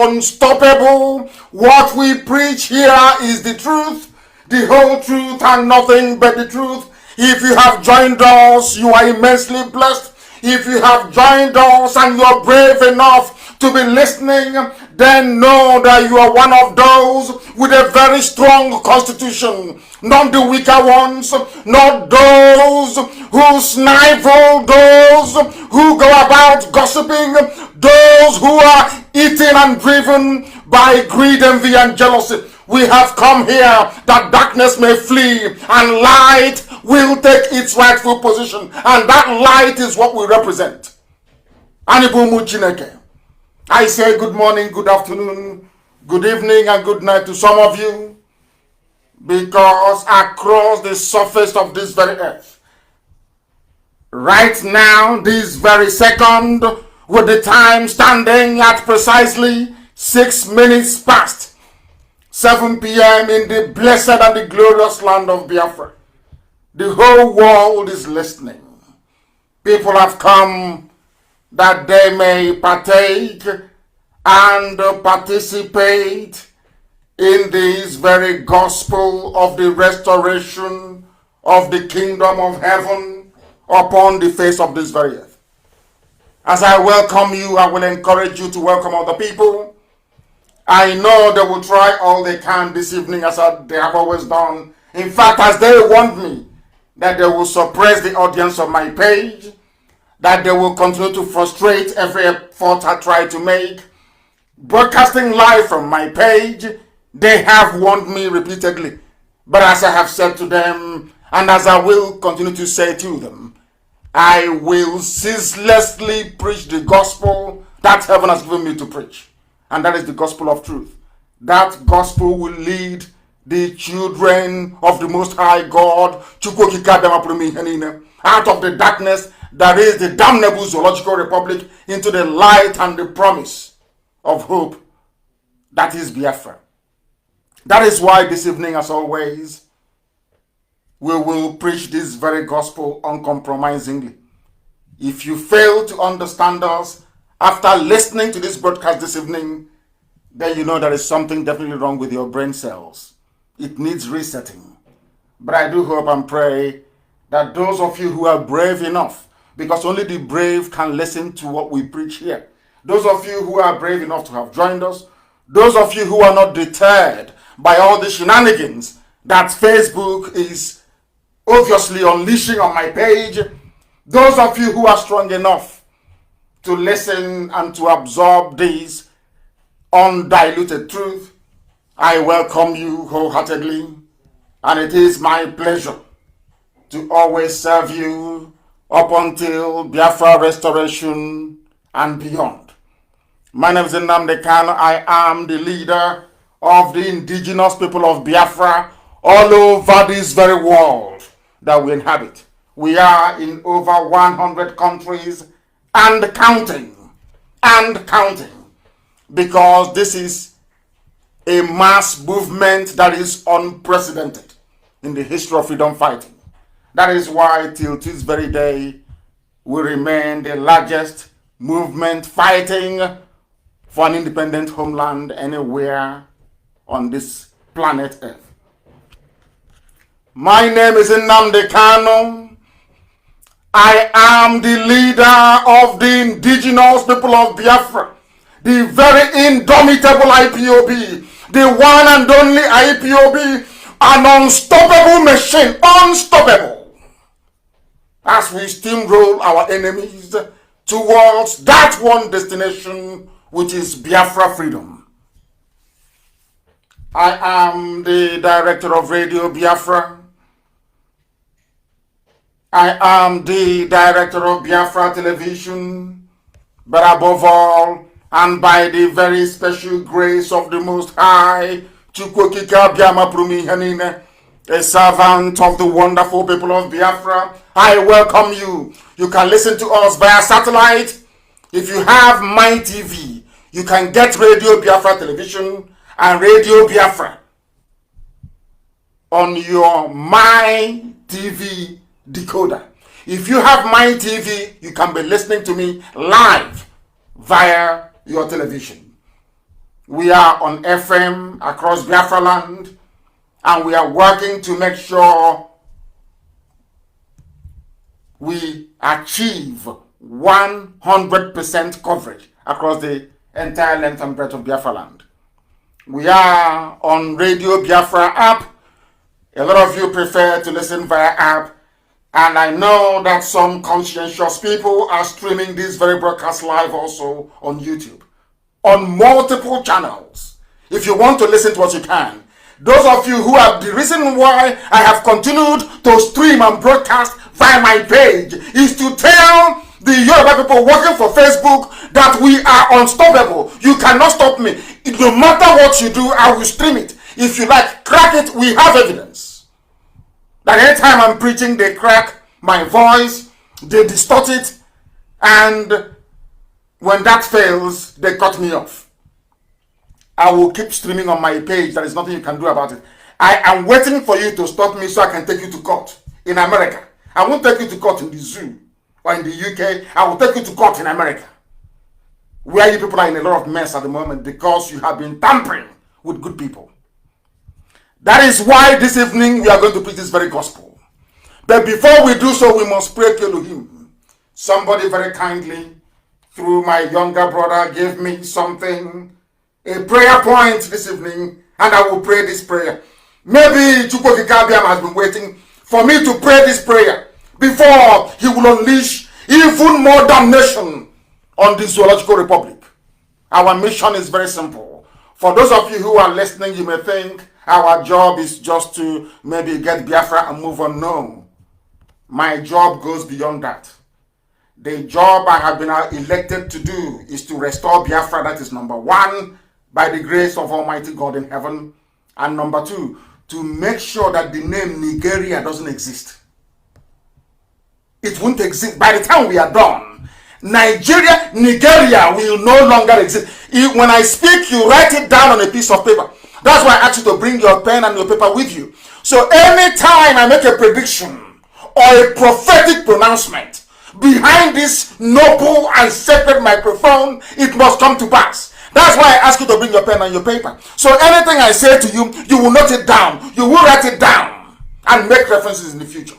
unstoppable. What we preach here is the truth, the whole truth, and nothing but the truth. If you have joined us, you are immensely blessed. If you have joined us and you are brave enough to be listening, then know that you are one of those with a very strong constitution. Not the weaker ones, not those who snivel, those who go about gossiping, those who are eaten and driven by greed, envy, and jealousy. We have come here that darkness may flee and light will take its rightful position. And that light is what we represent. Anibumu Chineke. I say good morning, good afternoon, good evening, and good night to some of you, because across the surface of this very earth, right now, this very second, with the time standing at precisely 6 minutes past 7 p.m. in the blessed and the glorious land of Biafra, the whole world is listening. People have come that they may partake and participate in this very gospel of the restoration of the kingdom of heaven upon the face of this very earth. As I welcome you, I will encourage you to welcome other people. I know they will try all they can this evening, as they have always done. In fact, as they want me, that they will suppress the audience of my page, that they will continue to frustrate every effort I try to make. Broadcasting live from my page, they have warned me repeatedly. But as I have said to them, and as I will continue to say to them, I will ceaselessly preach the gospel that heaven has given me to preach. And that is the gospel of truth. That gospel will lead the children of the Most High God out of the darkness that is the damnable zoological republic into the light and the promise of hope that is Biafra. That is why this evening, as always, we will preach this very gospel uncompromisingly. If you fail to understand us after listening to this broadcast this evening, then you know there is something definitely wrong with your brain cells. It needs resetting. But I do hope and pray that those of you who are brave enough, because only the brave can listen to what we preach here, those of you who are brave enough to have joined us, those of you who are not deterred by all the shenanigans that Facebook is obviously unleashing on my page, those of you who are strong enough to listen and to absorb this undiluted truth, I welcome you wholeheartedly, and it is my pleasure to always serve you up until Biafra restoration and beyond. My name is Nnamdi Kanu. I am the leader of the indigenous people of Biafra all over this very world that we inhabit. We are in over 100 countries and counting, because this is a mass movement that is unprecedented in the history of freedom fighting. That is why till this very day we remain the largest movement fighting for an independent homeland anywhere on this planet Earth. My name is Nnamdi Kanu. I am the leader of the indigenous people of Biafra, the very indomitable IPOB, the one and only IPOB, an unstoppable machine, unstoppable, as we steamroll our enemies towards that one destination, which is Biafra freedom. I am the director of Radio Biafra. I am the director of Biafra Television, but above all, and by the very special grace of the Most High, a servant of the wonderful people of Biafra, I welcome you. You can listen to us via satellite. If you have My TV, you can get Radio Biafra Television and Radio Biafra on your My TV decoder. If you have My TV, you can be listening to me live via your television. We are on FM across Biafra land, and we are working to make sure we achieve 100% coverage across the entire length and breadth of Biafra land. We are on Radio Biafra app. A lot of you prefer to listen via app, and I know that some conscientious people are streaming this very broadcast live also on YouTube, on multiple channels. If you want to listen to us, you can. Those of you who have the reason why I have continued to stream and broadcast via my page is to tell the Yoruba people working for Facebook that we are unstoppable. You cannot stop me. No matter what you do, I will stream it. If you like, crack it. We have evidence that anytime I'm preaching, they crack my voice, they distort it, and when that fails, they cut me off. I will keep streaming on my page. There is nothing you can do about it. I am waiting for you to stop me so I can take you to court in America. I won't take you to court in the zoo or in the UK. I will take you to court in America, where you people are in a lot of mess at the moment because you have been tampering with good people. That is why this evening we are going to preach this very gospel. But before we do so, we must pray to Elohim. Somebody very kindly, through my younger brother, gave me something, a prayer point this evening, and I will pray this prayer. Maybe Chukwu Kikabiam has been waiting for me to pray this prayer before he will unleash even more damnation on the Zoological Republic. Our mission is very simple. For those of you who are listening, you may think our job is just to maybe get Biafra and move on. No. My job goes beyond that. The job I have been elected to do is to restore Biafra. That is number one, by the grace of Almighty God in heaven. And number two, to make sure that the name Nigeria doesn't exist. It won't exist. By the time we are done, Nigeria will no longer exist. When I speak, you write it down on a piece of paper. That's why I ask you to bring your pen and your paper with you. So anytime I make a prediction or a prophetic pronouncement, behind this noble and sacred microphone, it must come to pass. That's why I ask you to bring your pen and your paper. So anything I say to you, you will note it down. You will write it down and make references in the future.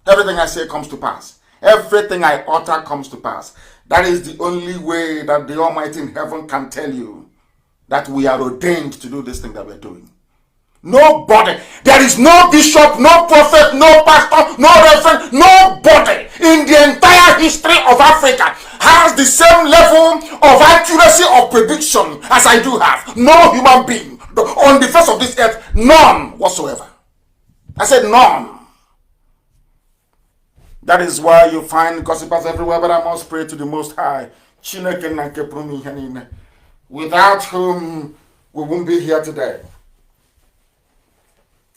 Everything I say comes to pass. Everything I utter comes to pass. That is the only way that the Almighty in heaven can tell you that we are ordained to do this thing that we're doing. Nobody. There is no bishop, no prophet, no pastor, no reverend, nobody in the entire history of Africa has the same level of accuracy of prediction as I do have. No human being on the face of this earth, none whatsoever. I said none. That is why you find gossipers everywhere, but I must pray to the Most High. Without whom we won't be here today.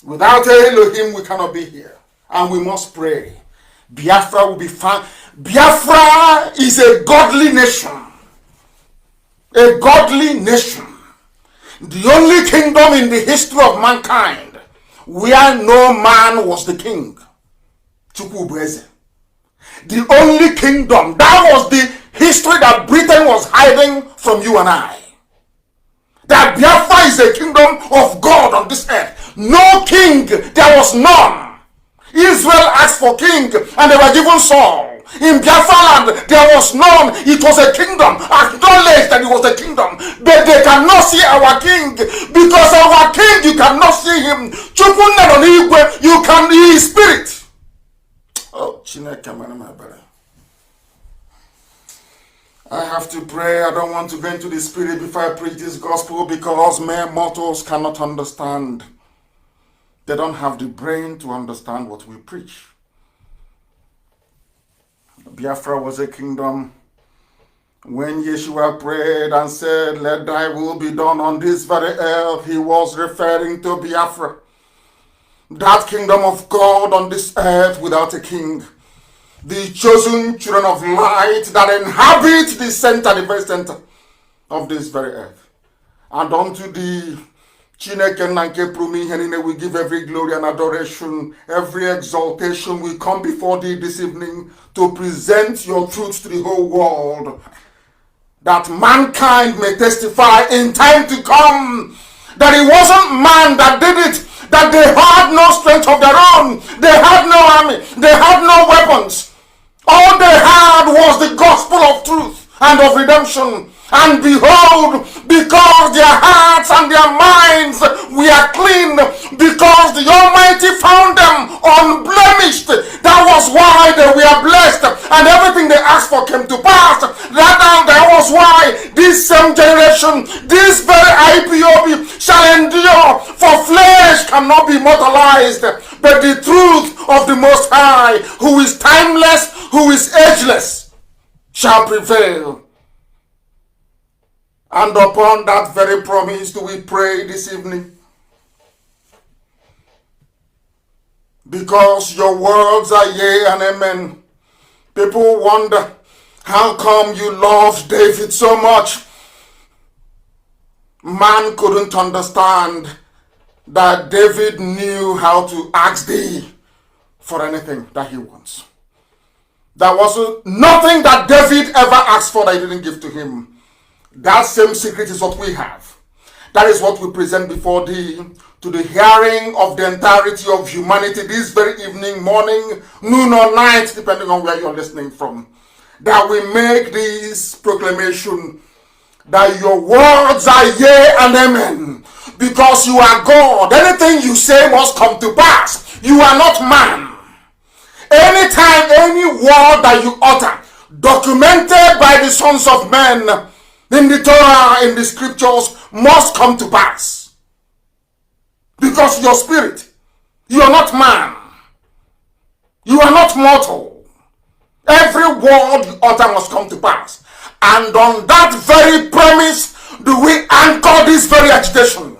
Without Elohim, we cannot be here. And we must pray. Biafra will be found. Biafra is a godly nation. A godly nation. The only kingdom in the history of mankind where no man was the king. Chukwubueze. The only kingdom. That was the history that Britain was hiding from you and I. That Biafra is a kingdom of God on this earth. No king, there was none. Israel asked for king and they were given Saul. In Biafra land, there was none. It was a kingdom. Acknowledge that it was a kingdom. But they cannot see our king. Because our king, you cannot see him. You can, he is spirit. Oh, I have to pray. I don't want to go into the spirit before I preach this gospel because mere mortals cannot understand. They don't have the brain to understand what we preach. Biafra was a kingdom. When Yeshua prayed and said, "Let thy will be done on this very earth," he was referring to Biafra. That kingdom of God on this earth without a king. The chosen children of light that inhabit the center, the very center of this very earth. And unto the we give every glory and adoration, every exaltation. We come before thee this evening to present your truth to the whole world. that mankind may testify in time to come that it wasn't man that did it, that they had no strength of their own, they had no army, they had no weapons. All they had was the gospel of truth and of redemption. And behold, because their hearts and their minds were clean, because the Almighty found them unblemished, that was why they were blessed, and everything they asked for came to pass. That was why this same generation, this very IPOB, shall endure, for flesh cannot be mortalized, but the truth of the Most High, who is timeless, who is ageless, shall prevail. And upon that very promise do we pray this evening. Because your words are yea and amen. People wonder, how come you loved David so much? Man couldn't understand that David knew how to ask thee for anything that he wants. There was nothing that David ever asked for that he didn't give to him. That same secret is what we have. That is what we present before thee, to the hearing of the entirety of humanity this very evening, morning, noon or night, depending on where you're listening from. That we make this proclamation that your words are yea and amen, because you are God. Anything you say must come to pass. You are not man. Anytime, any word that you utter, documented by the sons of men, in the Torah, in the scriptures, must come to pass. Because your spirit, you are not man. You are not mortal. Every word you utter must come to pass. And on that very premise do we anchor this very agitation.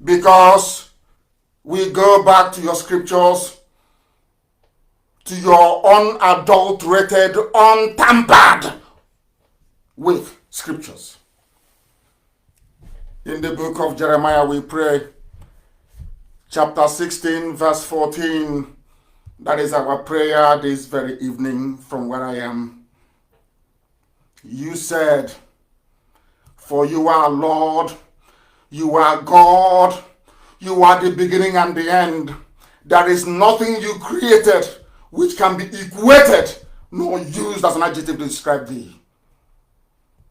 Because we go back to your scriptures, to your unadulterated, untampered with scriptures. In the book of Jeremiah we pray, chapter 16 verse 14, that is our prayer this very evening from where I am. You said, for you are Lord, you are God, you are the beginning and the end. There is nothing you created which can be equated nor used as an adjective to describe thee.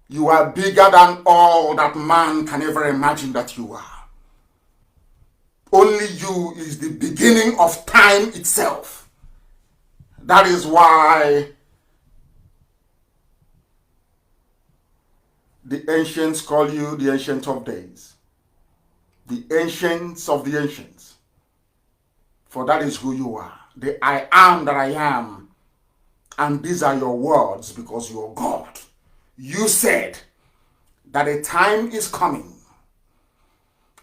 You are bigger than all that man can ever imagine that you are. Only you is the beginning of time itself. That is why the ancients call you the Ancient of Days. The ancients of the ancients. For that is who you are. The I am that I am. And these are your words because you are God. You said that a time is coming.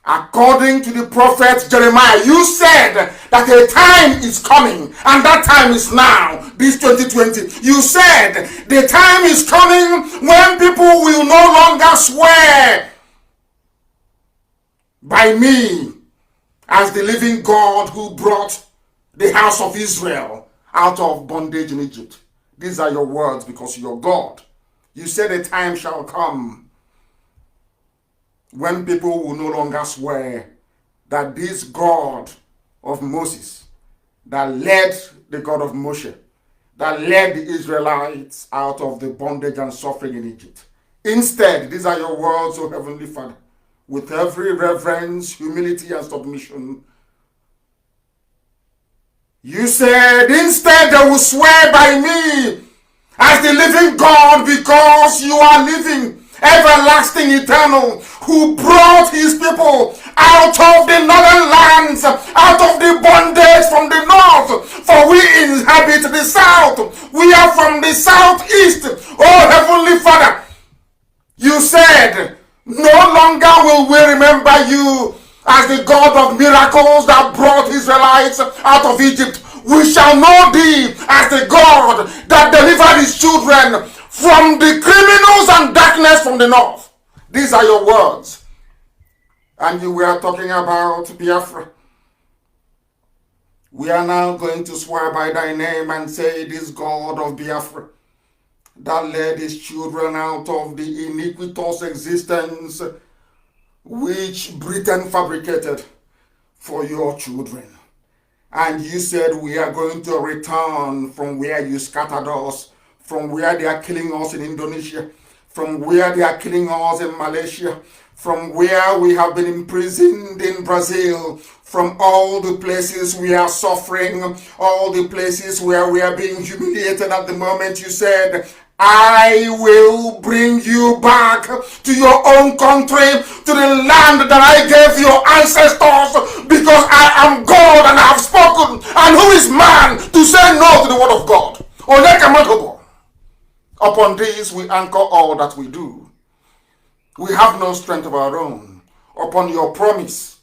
According to the prophet Jeremiah, you said that a time is coming, and that time is now, this 2020. You said the time is coming when people will no longer swear by me as the living God who brought the house of Israel out of bondage in Egypt. These are your words because you're God. You said a time shall come when people will no longer swear that this God of Moses, that led the God of Moshe, that led the Israelites out of the bondage and suffering in Egypt. Instead, these are your words, O Heavenly Father, with every reverence, humility, and submission. You said, instead they will swear by me as the living God, because you are living, everlasting, eternal, who brought his people out of the northern lands, out of the bondage from the north, for we inhabit the south. We are from the southeast. Oh Heavenly Father, you said, no longer will we remember you as the God of miracles that brought Israelites out of Egypt. We shall know thee as the God that delivered his children from the criminals and darkness from the north. These are your words. And you were talking about Biafra. We are now going to swear by thy name and say, this God of Biafra, that led his children out of the iniquitous existence which Britain fabricated for your children. And you said we are going to return from where you scattered us, from where they are killing us in Indonesia, from where they are killing us in Malaysia, from where we have been imprisoned in Brazil, from all the places we are suffering, all the places where we are being humiliated at the moment. You said, I will bring you back to your own country, to the land that I gave your ancestors, because I am God and I have spoken. And who is man to say no to the word of God? Upon this we anchor all that we do. We have no strength of our own. Upon your promise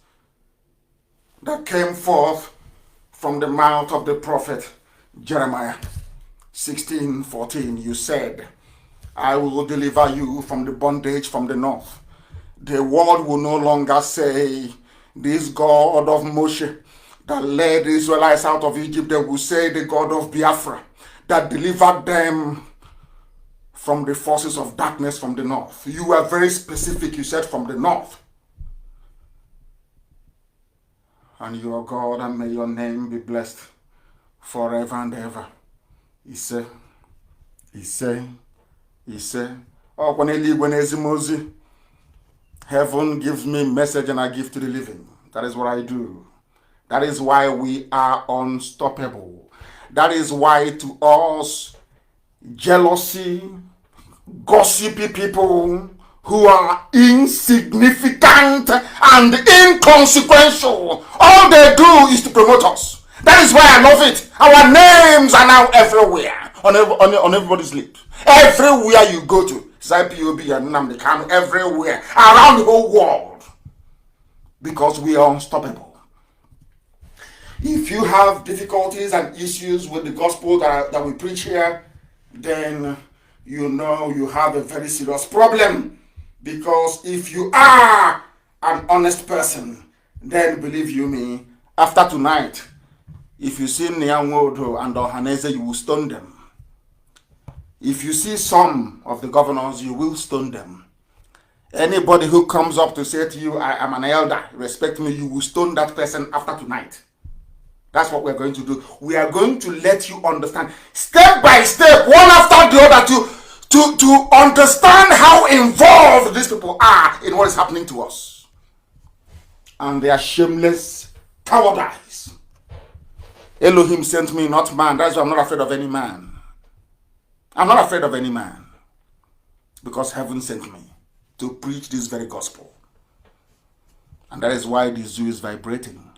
that came forth from the mouth of the prophet Jeremiah 16:14, you said, I will deliver you from the bondage from the north. The world will no longer say, this God of Moshe that led the Israelites out of Egypt. They will say, the God of Biafra that delivered them from the forces of darkness from the north. You were very specific. You said from the north. And you are God, and may your name be blessed forever and ever. Iseeee, Iseeee, Iseeee. Oh, when heaven gives me message and I give to the living. That is what I do. That is why we are unstoppable. That is why to us, jealousy, gossipy people who are insignificant and inconsequential, all they do is to promote us. That is why I love it. Our names are now everywhere, on everybody's lips. Everywhere you go to, Iseeee IPOB and Nnamdi Kanu, everywhere, around the whole world, because we are unstoppable. If you have difficulties and issues with the gospel that we preach here, then you know you have a very serious problem. Because if you are an honest person, then believe you me, after tonight, if you see Nyanwodo and Ohaneze, you will stone them. If you see some of the governors, you will stone them. Anybody who comes up to say to you, I am an elder, respect me, you will stone that person after tonight. That's what we're going to do. We are going to let you understand, step by step, one after the other, to understand how involved these people are in what is happening to us. And they are shameless cowardice. Elohim sent me, not man. That's why I'm not afraid of any man. I'm not afraid of any man. Because heaven sent me to preach this very gospel. And that is why the zoo is vibrating.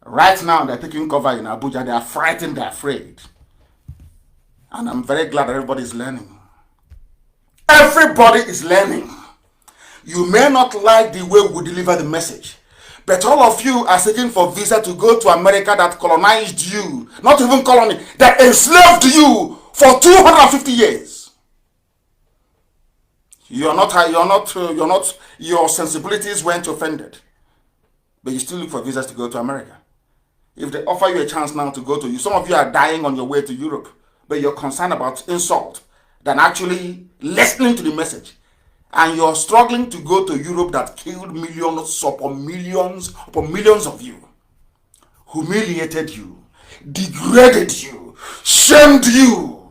Right now, they're taking cover in Abuja. They are frightened, they're afraid. And I'm very glad that everybody is learning. Everybody is learning. You may not like the way we deliver the message, but all of you are seeking for visa to go to America that colonized you. Not even colony, that enslaved you for 250 years. Your sensibilities weren't offended. But you still look for visas to go to America. If they offer you a chance now to go to you, some of you are dying on your way to Europe, but you're concerned about insult than actually listening to the message. And you're struggling to go to Europe that killed millions upon millions of you, humiliated you, degraded you, shamed you,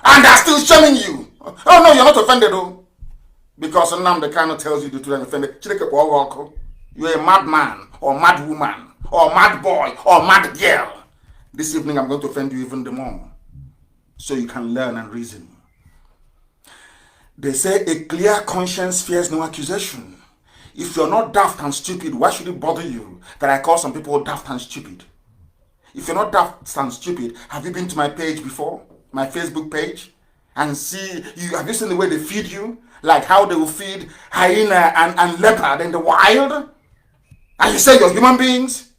and are still shaming you. Oh no, you're not offended though. Because Nnamdi Kanu tells you to be offended. You're a madman or mad woman or mad boy or mad girl. This evening I'm going to offend you even the more, so you can learn and reason. They say a clear conscience fears no accusation. If you're not daft and stupid, why should it bother you that I call some people daft and stupid? If you're not daft and stupid, have you been to my page before? My Facebook page? And have you seen the way they feed you? Like how they will feed hyena and leopard in the wild? And you say you're human beings?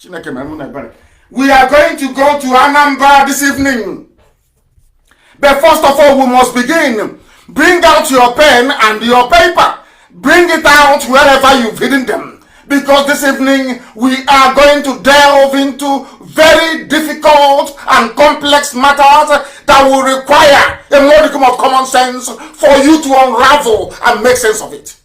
We are going to go to Anambra this evening. But first of all, we must begin. Bring out your pen and your paper. Bring it out wherever you've hidden them. Because this evening we are going to delve into very difficult and complex matters that will require a modicum of common sense for you to unravel and make sense of it.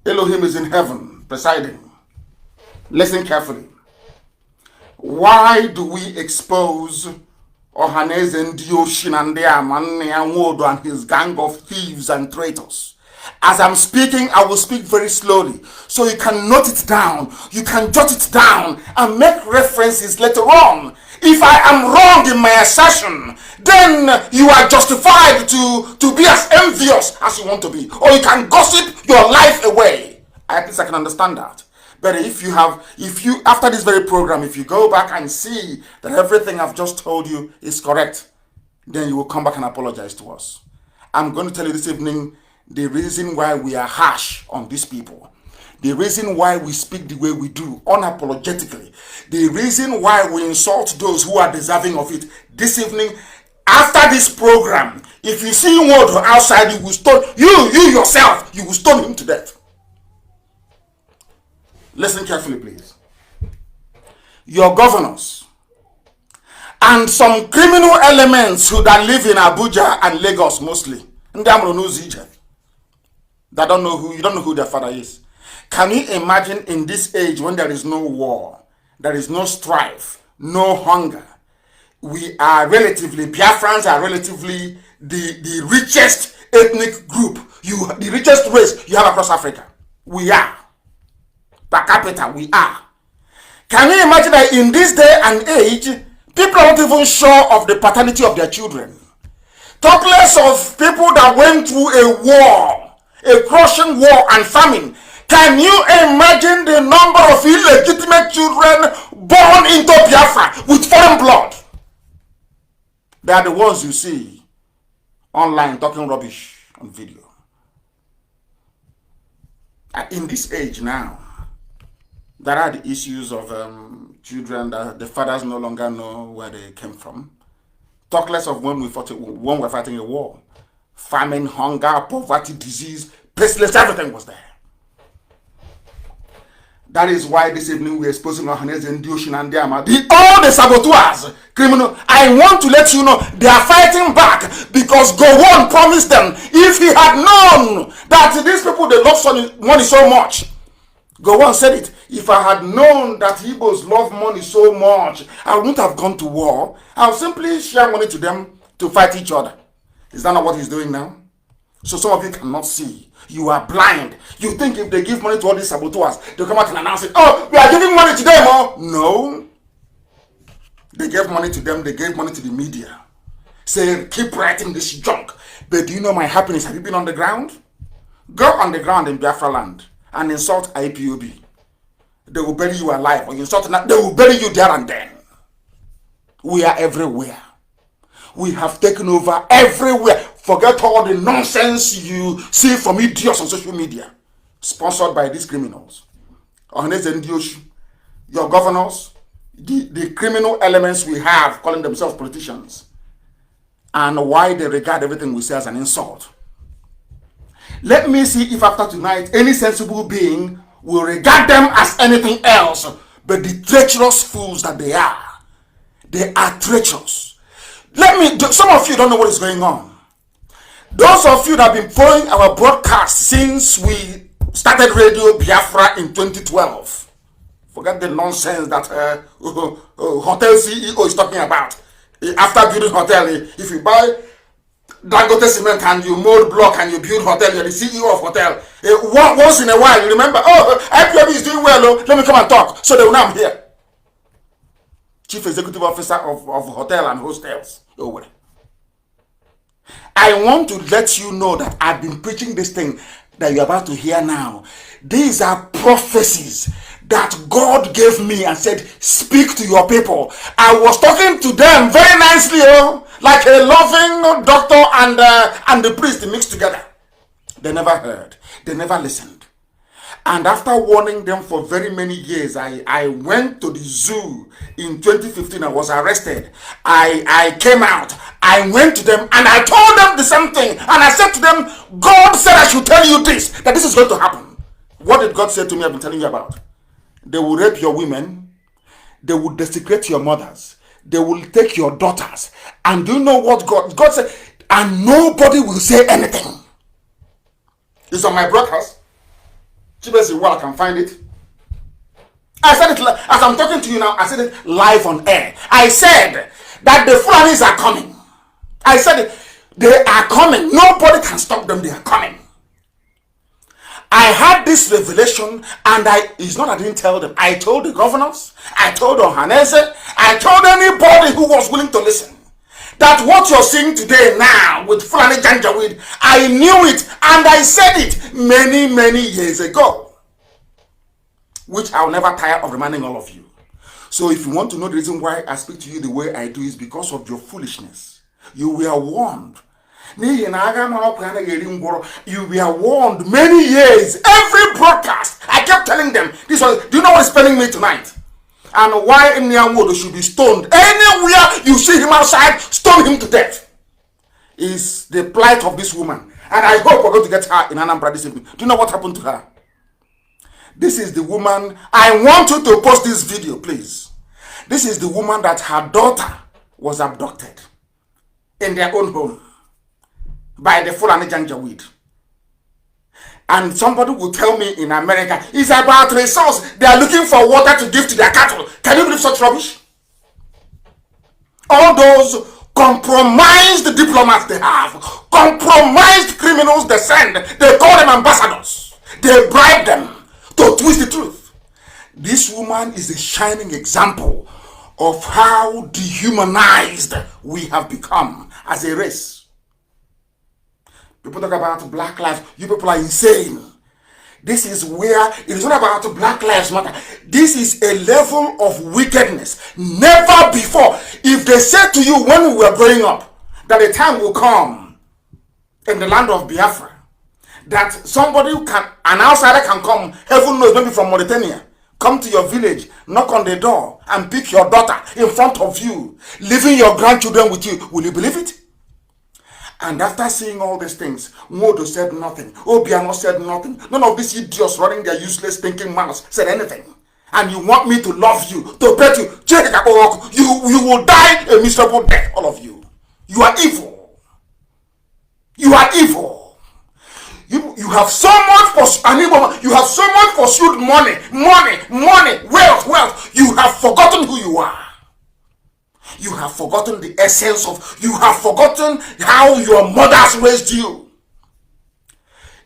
Elohim is in heaven, presiding. Listen carefully. Why do we expose Ohaneze Ndioshin and Nwodo and his gang of thieves and traitors? As I'm speaking, I will speak very slowly, so you can note it down, you can jot it down, and make references later on. If I am wrong in my assertion, then you are justified to be as envious as you want to be, or you can gossip your life away. At least I can understand that. But if you after this very program, if you go back and see that everything I've just told you is correct, then you will come back and apologize to us. I'm going to tell you this evening the reason why we are harsh on these people, the reason why we speak the way we do, unapologetically, the reason why we insult those who are deserving of it. This evening, after this program, if you see Nwodo outside, you will stone you yourself, you will stone him to death. Listen carefully, please. Your governors and some criminal elements who that live in Abuja and Lagos mostly, that don't know who, you don't know who their father is. Can you imagine in this age when there is no war, there is no strife, no hunger, we are relatively, Biafrans are relatively the richest ethnic group, the richest race you have across Africa. We are. Per capita, we are. Can you imagine that in this day and age, people are not even sure of the paternity of their children? Talk less of people that went through a war, a crushing war and famine. Can you imagine the number of illegitimate children born into Biafra with foreign blood? They are the ones you see online talking rubbish on video. In this age now, there are the issues of children that the fathers no longer know where they came from. Talk less of when we're fighting a war. Famine, hunger, poverty, disease, pestilence, everything was there. That is why this evening we're exposing Ohaneze Ndioshin and all the saboteurs, criminal. I want to let you know they are fighting back because Gowon promised them if he had known that these people, they love money so much. Gowon said it. If I had known that Igbos love money so much, I wouldn't have gone to war. I'll simply share money to them to fight each other. Is that not what he's doing now? So some of you cannot see. You are blind. You think if they give money to all these saboteurs, they'll come out and announce it. Oh, we are giving money to them. Oh, no. They gave money to them. They gave money to the media. Say, keep writing this junk. But do you know my happiness? Have you been on the ground? Go on the ground in Biafra land and insult IPOB. They will bury you alive. Or you insult them, they will bury you there and then. We are everywhere. We have taken over everywhere. Forget all the nonsense you see from idiots on social media. Sponsored by these criminals. Ohaneze Ndioshin, your governors, the criminal elements we have calling themselves politicians. And why they regard everything we say as an insult. Let me see if after tonight any sensible being will regard them as anything else but the treacherous fools that they are. They are treacherous. Some of you don't know what is going on. Those of you that have been following our broadcast since we started Radio Biafra in 2012, forget the nonsense that hotel CEO is talking about. After building hotel, if you buy Dangote cement and you mold block and you build hotel, you're the CEO of hotel. Once in a while, you remember, oh, IPOB is doing well, oh, let me come and talk. So they will know I'm here. Chief Executive Officer of hotel and hostels. Oh, I want to let you know that I've been preaching this thing that you're about to hear now. These are prophecies that God gave me and said, speak to your people. I was talking to them very nicely, oh, like a loving doctor and the priest mixed together. They never heard. They never listened. And after warning them for very many years, I went to the zoo in 2015. I was arrested. I came out. I went to them and I told them the same thing. And I said to them, God said I should tell you this, that this is going to happen. What did God say to me? I've been telling you about. They will rape your women. They will desecrate your mothers. They will take your daughters. And do you know what God said? And nobody will say anything. It's on my broadcast. Chibesi, well, I can find it. I said it as I'm talking to you now. I said it live on air. I said that the Fulanis are coming. I said it. They are coming. Nobody can stop them. They are coming. I had this revelation, and it's not I didn't tell them. I told the governors. I told Ohanese. I told anybody who was willing to listen. That what you're seeing today now with Fulani Janjaweed, I knew it and I said it many, many years ago. Which I'll never tire of reminding all of you. So if you want to know the reason why I speak to you the way I do is because of your foolishness. You were warned. You were warned many years. Every broadcast, I kept telling them, do you know what is spending me tonight? And why Nnyamwodo should be stoned. Anywhere you see him outside, stone him to death. Is the plight of this woman. And I hope we're going to get her in Anambra this evening. Do you know what happened to her? This is the woman. I want you to post this video, please. This is the woman that her daughter was abducted in their own home by the Fulani Janjaweed. And somebody will tell me in America, it's about resource. They are looking for water to give to their cattle. Can you believe such rubbish? All those compromised diplomats they have, compromised criminals they send, they call them ambassadors. They bribe them to twist the truth. This woman is a shining example of how dehumanized we have become as a race. People talk about black lives. You people are insane. This is where it is not about Black Lives Matter. This is a level of wickedness never before. If they said to you when we were growing up that a time will come in the land of Biafra that somebody an outsider can come, heaven knows, maybe from Mauritania, come to your village, knock on the door, and pick your daughter in front of you, leaving your grandchildren with you, will you believe it? And after seeing all these things, Modo said nothing. Obiano said nothing. None of these idiots running their useless thinking mouths said anything. And you want me to love you, to pet you. You will die a miserable death, all of you. You are evil. You are evil. You have so much you have so much pursued money, wealth. You have forgotten who you are. You have forgotten the essence of, you have forgotten how your mothers raised you.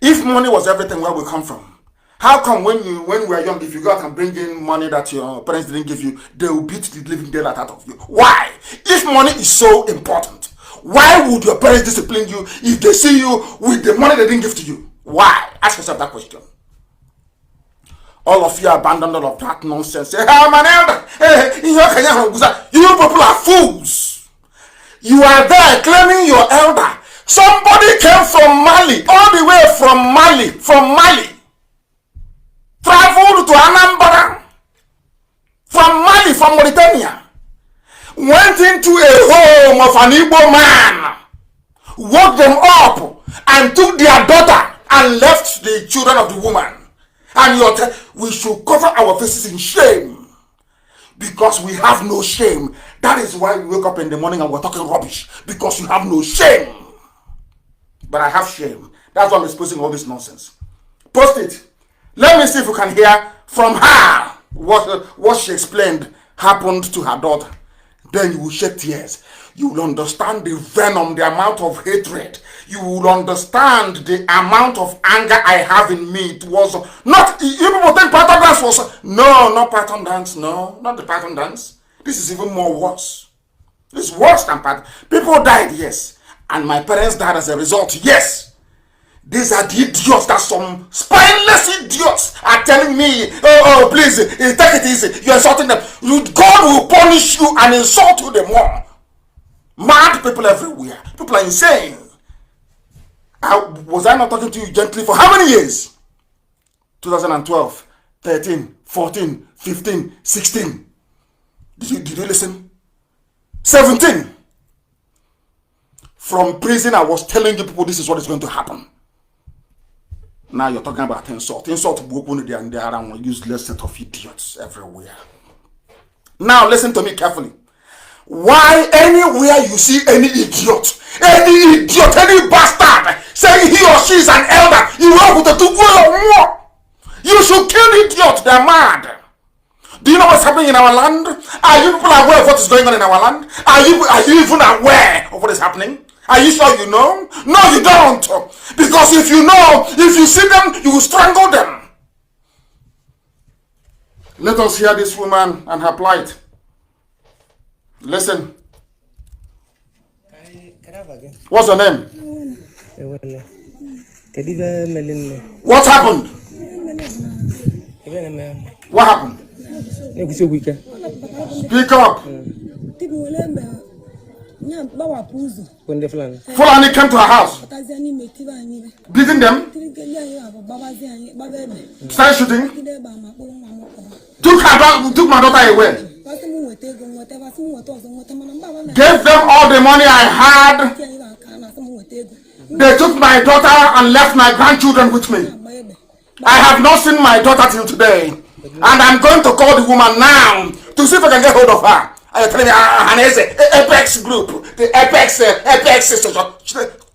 If money was everything, where we come from? How come when we were young, if you go out and bring in money that your parents didn't give you, they will beat the living daylight out of you? Why? If money is so important, why would your parents discipline you if they see you with the money they didn't give to you? Why? Ask yourself that question. All of you abandoned all of that nonsense. Say, hey, man, you people are fools. You are there claiming your elder. Somebody came from Mali, all the way from Mali, traveled to Anambra, from Mauritania, went into a home of an Igbo man, woke them up, and took their daughter and left the children of the woman. And we should cover our faces in shame because we have no shame. That is why we wake up in the morning and we're talking rubbish, because you have no shame. But I have shame. That's why I'm exposing all this nonsense. Post it. Let me see if you can hear from her what she explained happened to her daughter. Then you will shed tears. You will understand the venom, the amount of hatred. You will understand the amount of anger I have in me. It was not, you people think pattern dance was, no, not pattern dance, no, not the pattern dance. This is even more worse. It's worse than pattern. People died, yes. And my parents died as a result, yes. These are the idiots that some spineless idiots are telling me, oh, please, take it easy. You're insulting them. God will punish you and insult you the more. Mad people everywhere. People are insane. Was I not talking to you gently for how many years? 2012, 13, 14, 15, 16. Did you listen? 17. From prison, I was telling you people this is what is going to happen. Now you're talking about insult. Insult, and there are useless set of idiots everywhere. Now listen to me carefully. Why anywhere you see any idiot, any bastard saying he or she is an elder, you are with the two or more. You should kill idiots, they're mad. Do you know what's happening in our land? Are you people aware of what is going on in our land? Are you even aware of what is happening? Are you sure you know? No, you don't. Because if you know, if you see them, you will strangle them. Let us hear this woman and her plight. Listen. What's her name? What happened? What happened? Speak up. Fulani came to her house, beating them, started shooting, took my daughter away, gave them all the money I had. They took my daughter and left my grandchildren with me. I have not seen my daughter till today, and I'm going to call the woman now to see if I can get hold of her. I'm telling you, an Apex group, the Apex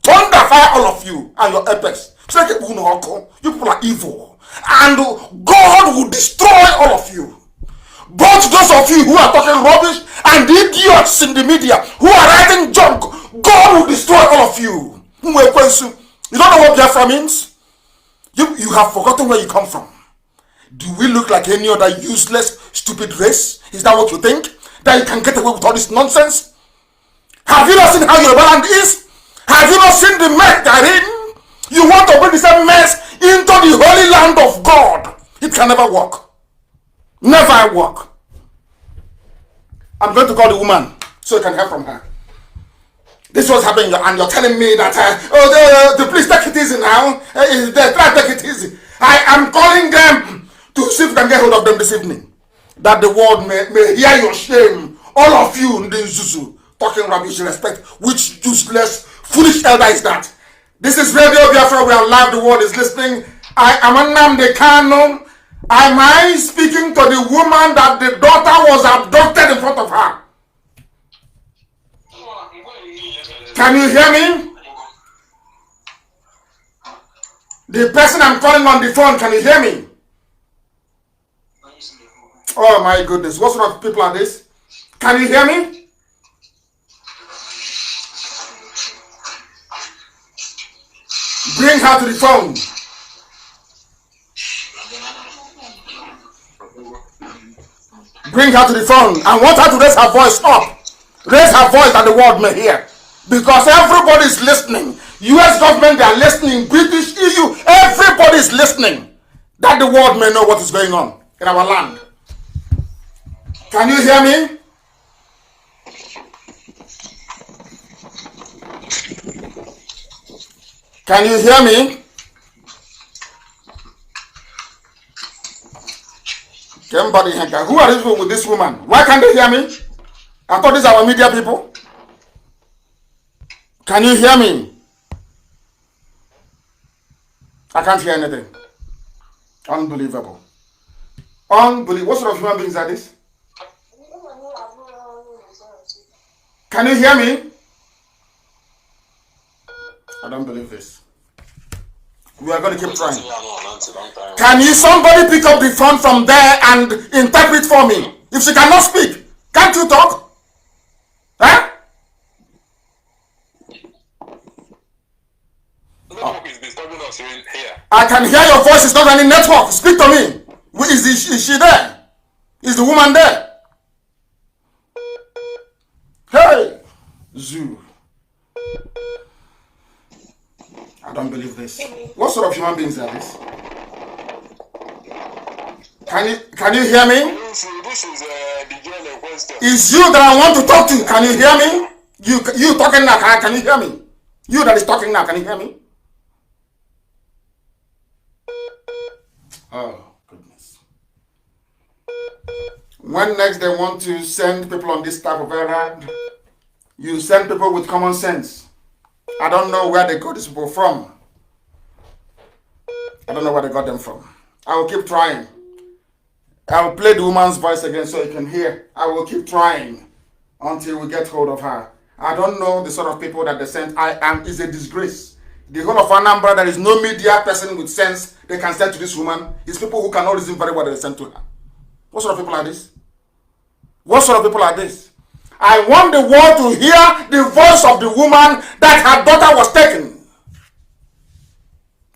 thunder fire all of you and your Apex. You people are evil, and God will destroy all of you. Both those of you who are talking rubbish and the idiots in the media who are writing junk, God will destroy all of you. You don't know what Biafra means? You have forgotten where you come from. Do we look like any other useless, stupid race? Is that what you think? That you can get away with all this nonsense? Have you not seen how your land is? Have you not seen the mess they're in? You want to bring the same mess into the holy land of God. It can never work. Never work. I'm going to call the woman so you can hear from her. This was happening and you're telling me that, please take it easy now. Try to take it easy. I am calling them to see if we can get hold of them this evening. That the world may hear your shame. All of you in the Zuzu talking rubbish, respect. Which useless, foolish elder is that? This is Radio Biafra. We are live. The world is listening. I am Nnamdi Kanu. Am I speaking to the woman that the daughter was abducted in front of her? Can you hear me? The person I'm calling on the phone, can you hear me? Oh my goodness, what sort of people are this? Can you hear me? Bring her to the phone. Bring her to the phone. I want her to raise her voice up. Raise her voice that the world may hear. Because everybody is listening. US government, they are listening. British, EU, everybody is listening. That the world may know what is going on in our land. Can you hear me? Can you hear me? Who are these people with this woman? Why can't they hear me? I thought these are our media people. Can you hear me? I can't hear anything. Unbelievable. Unbelievable. What sort of human beings are this? Can you hear me? I don't believe this. We are going to keep trying. Can you somebody pick up the phone from there and interpret for me? If she cannot speak, can't you talk? Huh? I can hear your voice. It's not any network. Speak to me. Is she there? Is the woman there? Hey, Zoo. I don't believe this. What sort of human beings are this? Can you hear me? This is the girl in question. It's you that I want to talk to. Can you hear me? You talking now? Can you hear me? You that is talking now. Can you hear me? Oh, goodness. When next they want to send people on this type of errand, you send people with common sense. I don't know where they got these people from. I don't know where they got them from. I will keep trying. I will play the woman's voice again so you can hear. I will keep trying until we get hold of her. I don't know the sort of people that they sent. Is a disgrace. The whole of Anambra, there is no media person with sense they can send to this woman. It's people who cannot reason very well they send to her. What sort of people are this? What sort of people are this? I want the world to hear the voice of the woman that her daughter was taken.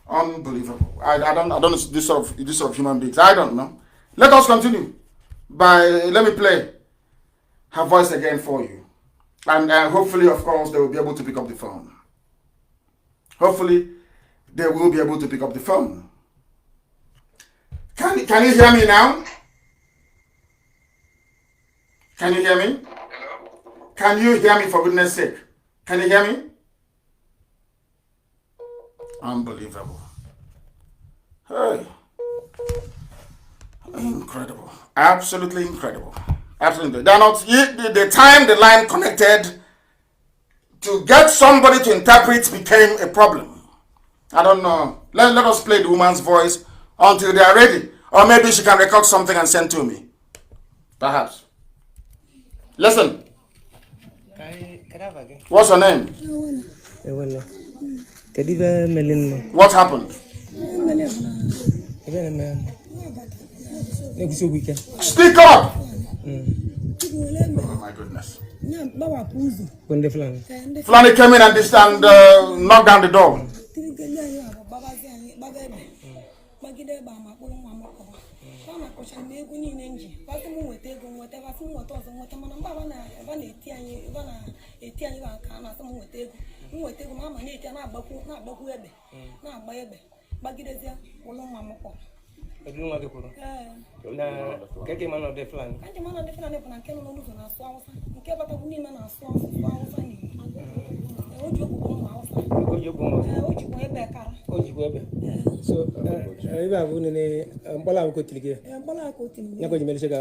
Unbelievable. I don't know this sort of human beings. I don't know. Let us continue. Let me play her voice again for you. And hopefully, of course, they will be able to pick up the phone. Hopefully, they will be able to pick up the phone. Can you hear me now? Can you hear me? Can you hear me, for goodness sake? Can you hear me? Unbelievable. Hey. Incredible. Absolutely incredible. Absolutely. They're not, the time the line connected to get somebody to interpret became a problem. I don't know. Let us play the woman's voice until they are ready. Or maybe she can record something and send to me. Perhaps. Listen. What's her name? What happened? Speak up! Oh my goodness. Fulani came in and knocked down the door.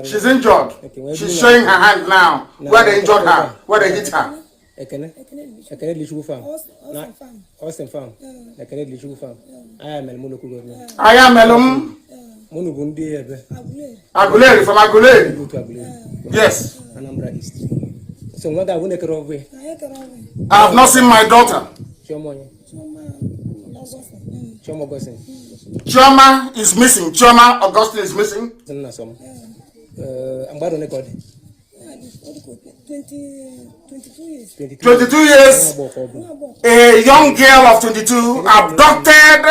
She's injured. She's showing her hand now. Where they injured her, where they hit her. I am Elum. Aguleri from Aguleri. Yes. I have not seen my daughter. Chioma is missing. Chioma Augustine is missing. 22 years. A young girl of 22 abducted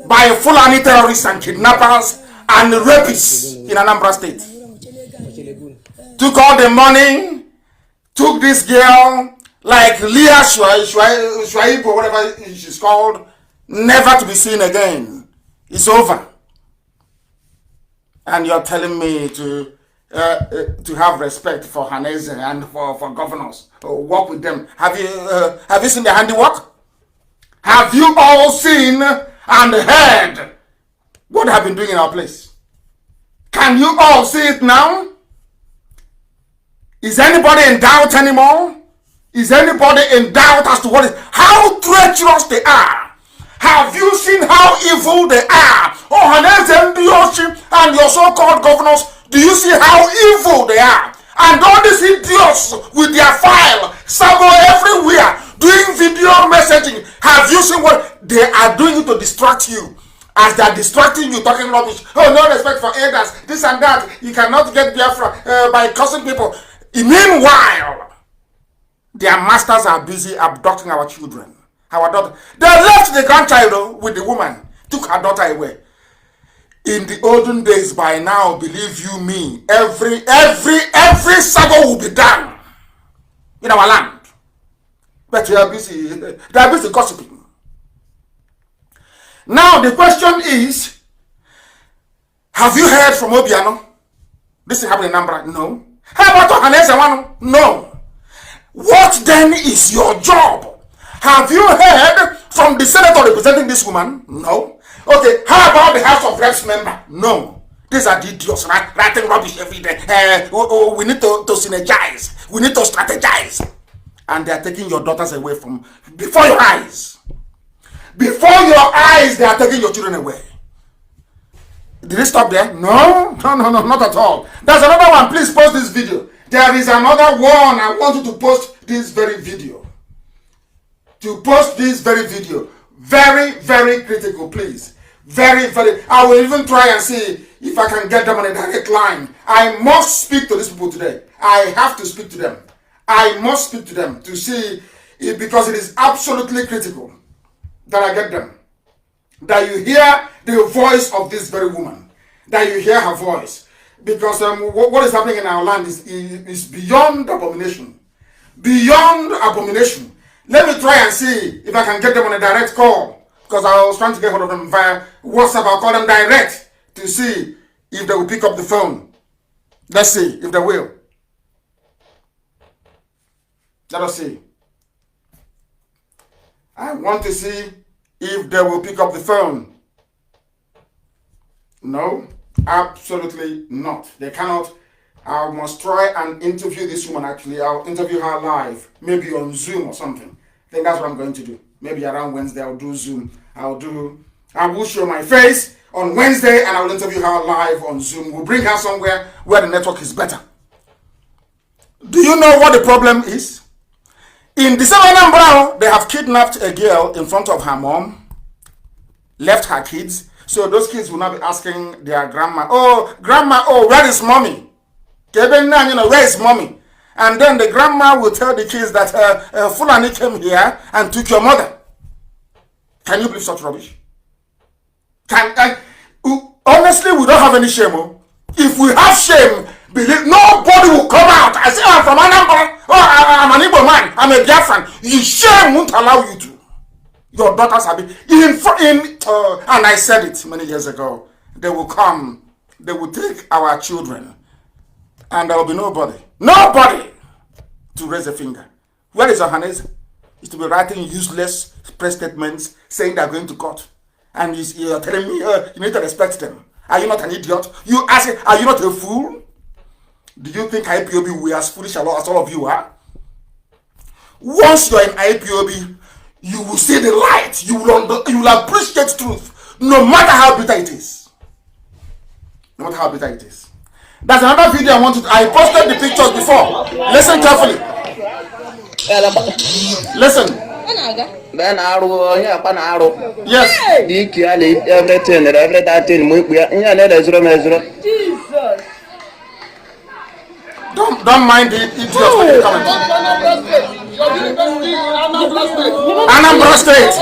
by Fulani terrorists and kidnappers and rapists in Anambra State. Took all the money, took this girl like Leah Shuaib or whatever she's called, never to be seen again. It's over. And you're telling me to have respect for Hanese and for governors, work with them. Have you seen their handiwork? Have you all seen and heard what they have been doing in our place? Can you all see it now? Is anybody in doubt anymore? Is anybody in doubt as to how treacherous they are? Have you seen how evil they are? Oh, Hanese and your so-called governors, do you see how evil they are? And all these idiots with their file, Sabo everywhere, doing video messaging. Have you seen what they are doing to distract you? As they are distracting you, talking rubbish. Oh, no respect for elders, this and that. You cannot get Biafra by cursing people. Meanwhile, their masters are busy abducting our children. Our daughter. They left the grandchild with the woman, took her daughter away. In the olden days, by now, believe you me, every Sabo will be done in our land. But they are busy gossiping. Now the question is, have you heard from Obiano? This is happening in Anambra? No. How about Ohanese? No. What then is your job? Have you heard from the senator representing this woman? No. Okay, how about the House of Reps member? No. These are the idiots writing rubbish every day. We need to synergize. We need to strategize. And they are taking your daughters away from before your eyes. Before your eyes, they are taking your children away. Did it stop there? No, not at all. There's another one. Please post this video. There is another one. I want you to post this very video. To post this very video. Very, very critical, please. Very, very. I will even try and see if I can get them on a direct line. I must speak to these people today. I have to speak to them. I must speak to them to see if, because it is absolutely critical that I get them. That you hear the voice of this very woman. That you hear her voice. Because what is happening in our land is beyond abomination. Beyond abomination. Let me try and see if I can get them on a direct call. Because I was trying to get hold of them via WhatsApp. I'll call them direct to see if they will pick up the phone. Let's see if they will. Let us see. I want to see if they will pick up the phone. No, absolutely not. They cannot. I must try and interview this woman actually. I'll interview her live, maybe on Zoom or something. I think that's what I'm going to do. Maybe around Wednesday I'll do Zoom. I will show my face on Wednesday and I will interview her live on Zoom. We'll bring her somewhere where the network is better. Do you know what the problem is? In December, Brown, they have kidnapped a girl in front of her mom, left her kids. So those kids will now be asking their grandma, grandma, where is mommy? Where is mommy? And then the grandma will tell the kids that Fulani came here and took your mother. Can you believe such rubbish? Honestly, we don't have any shame. If we have shame, believe nobody will come out. I say I'm from Anambra. I'm an Igbo man. I'm a Biafran. Your shame won't allow you to. Your daughters have been and I said it many years ago. They will come. They will take our children, and there will be nobody to raise a finger. Where is Johannes? Is to be writing useless press statements saying they are going to court, and you're telling me you need to respect them. Are you not an idiot? You ask, are you not a fool? Do you think IPOB will be as foolish as all of you are? Once you're in IPOB, you will see the light. You will appreciate truth, no matter how bitter it is. No matter how bitter it is. There's another video I posted the pictures before. Listen carefully. Listen. Yes. Don't mind it. It's your Anambra State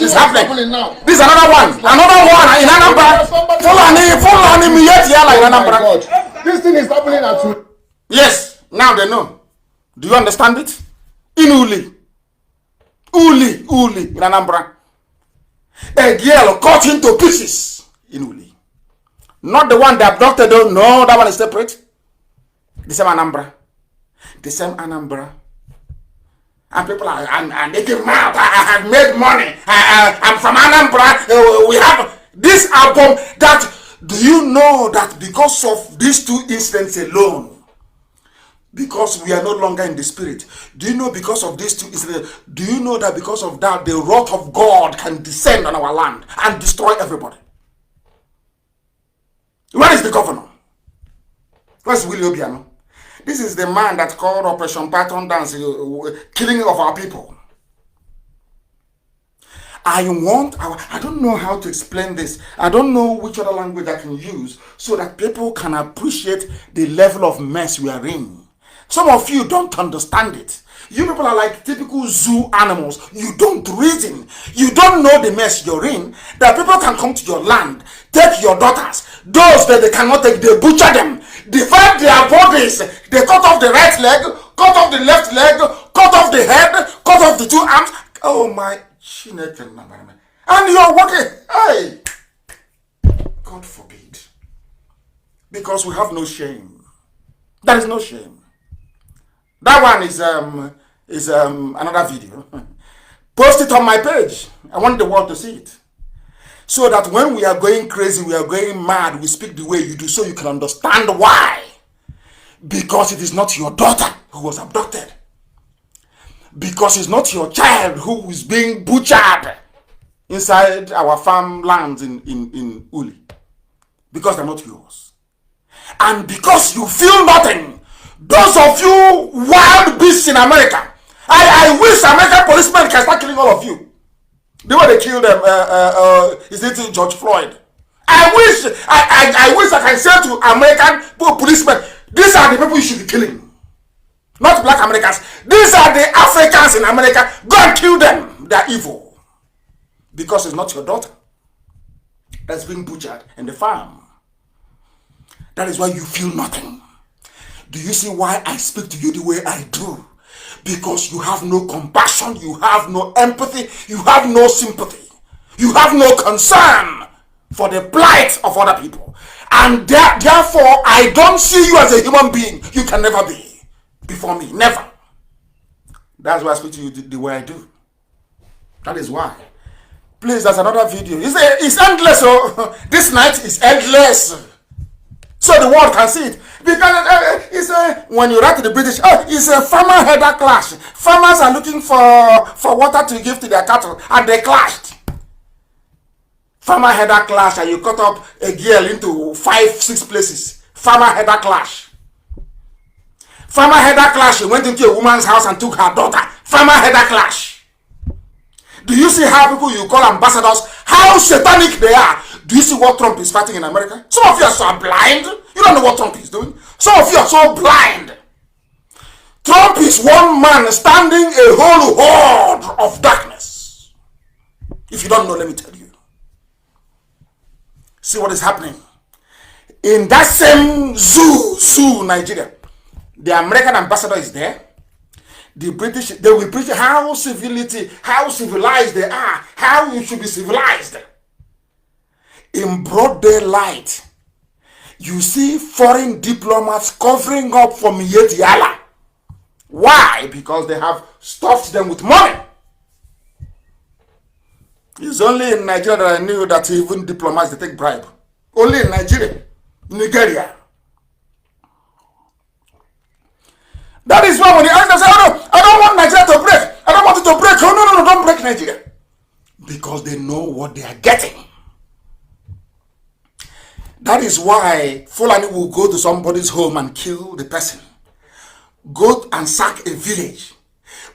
is happening. This is another one. Another one in Anambra. Fulani Miyetiala in Anambra. This thing is happening at you. Yes, now they know. Do you understand it? In Uli in Anambra. A girl cut into pieces in Uli. Not the one they abducted, though. No, that one is separate. The same Anambra. And people are making mad. I have made money. I'm from Anambra. We have this album. That, do you know that because of these two incidents alone, because we are no longer in the spirit, do you know because of these two incidents, do you know that because of that, the wrath of God can descend on our land and destroy everybody? Where is the governor? Where's Willie Obiano? This is the man that called Operation Python Dance, killing of our people. I don't know how to explain this. I don't know which other language I can use so that people can appreciate the level of mess we are in. Some of you don't understand it. You people are like typical zoo animals. You don't reason. You don't know the mess you're in. That people can come to your land, take your daughters. Those that they cannot take, they butcher them. Divide their bodies. They cut off the right leg, cut off the left leg, cut off the head, cut off the two arms. Oh my. And you're working. Hey. God forbid. Because we have no shame. There is no shame. That one is another video. Post it on my page. I want the world to see it. So that when we are going crazy, we are going mad, we speak the way you do, so you can understand why. Because it is not your daughter who was abducted. Because it's not your child who is being butchered inside our farmlands in Uli. Because they're not yours. And because you feel nothing, those of you wild beasts in America, I wish American policemen can start killing all of you. The way they killed them, is it George Floyd? I wish I can say to American policemen, these are the people you should be killing. Not black Americans. These are the Africans in America. Go and kill them. They are evil. Because it's not your daughter that's being butchered in the farm. That is why you feel nothing. Do you see why I speak to you the way I do? Because you have no compassion, you have no empathy, you have no sympathy, you have no concern for the plight of other people. And therefore, I don't see you as a human being. You can never be before me. Never. That's why I speak to you the way I do. That is why. Please, there's another video. It's endless. So this night is endless. So the world can see it. Because when you write to the British, it's a farmer header clash. Farmers are looking for water to give to their cattle, and they clashed. Farmer header clash, and you cut up a girl into 5-6 places. Farmer header clash. Farmer header clash, he went into a woman's house and took her daughter. Farmer header clash. Do you see how people you call ambassadors, how satanic they are? Do you see what Trump is fighting in America? Some of you are so blind. You don't know what Trump is doing. Some of you are so blind. Trump is one man standing a whole horde of darkness. If you don't know, let me tell you. See what is happening. In that same zoo, Nigeria, the American ambassador is there. The British, they will preach how civilized they are, how you should be civilized. In broad daylight, you see foreign diplomats covering up from Yetiala. Why? Because they have stuffed them with money. It's only in Nigeria that I knew that even diplomats, they take bribe. Only in Nigeria. That is why when they ask them, say, I don't want Nigeria to break. I don't want it to break. Oh, no, don't break Nigeria. Because they know what they are getting. That is why Fulani will go to somebody's home and kill the person. Go and sack a village.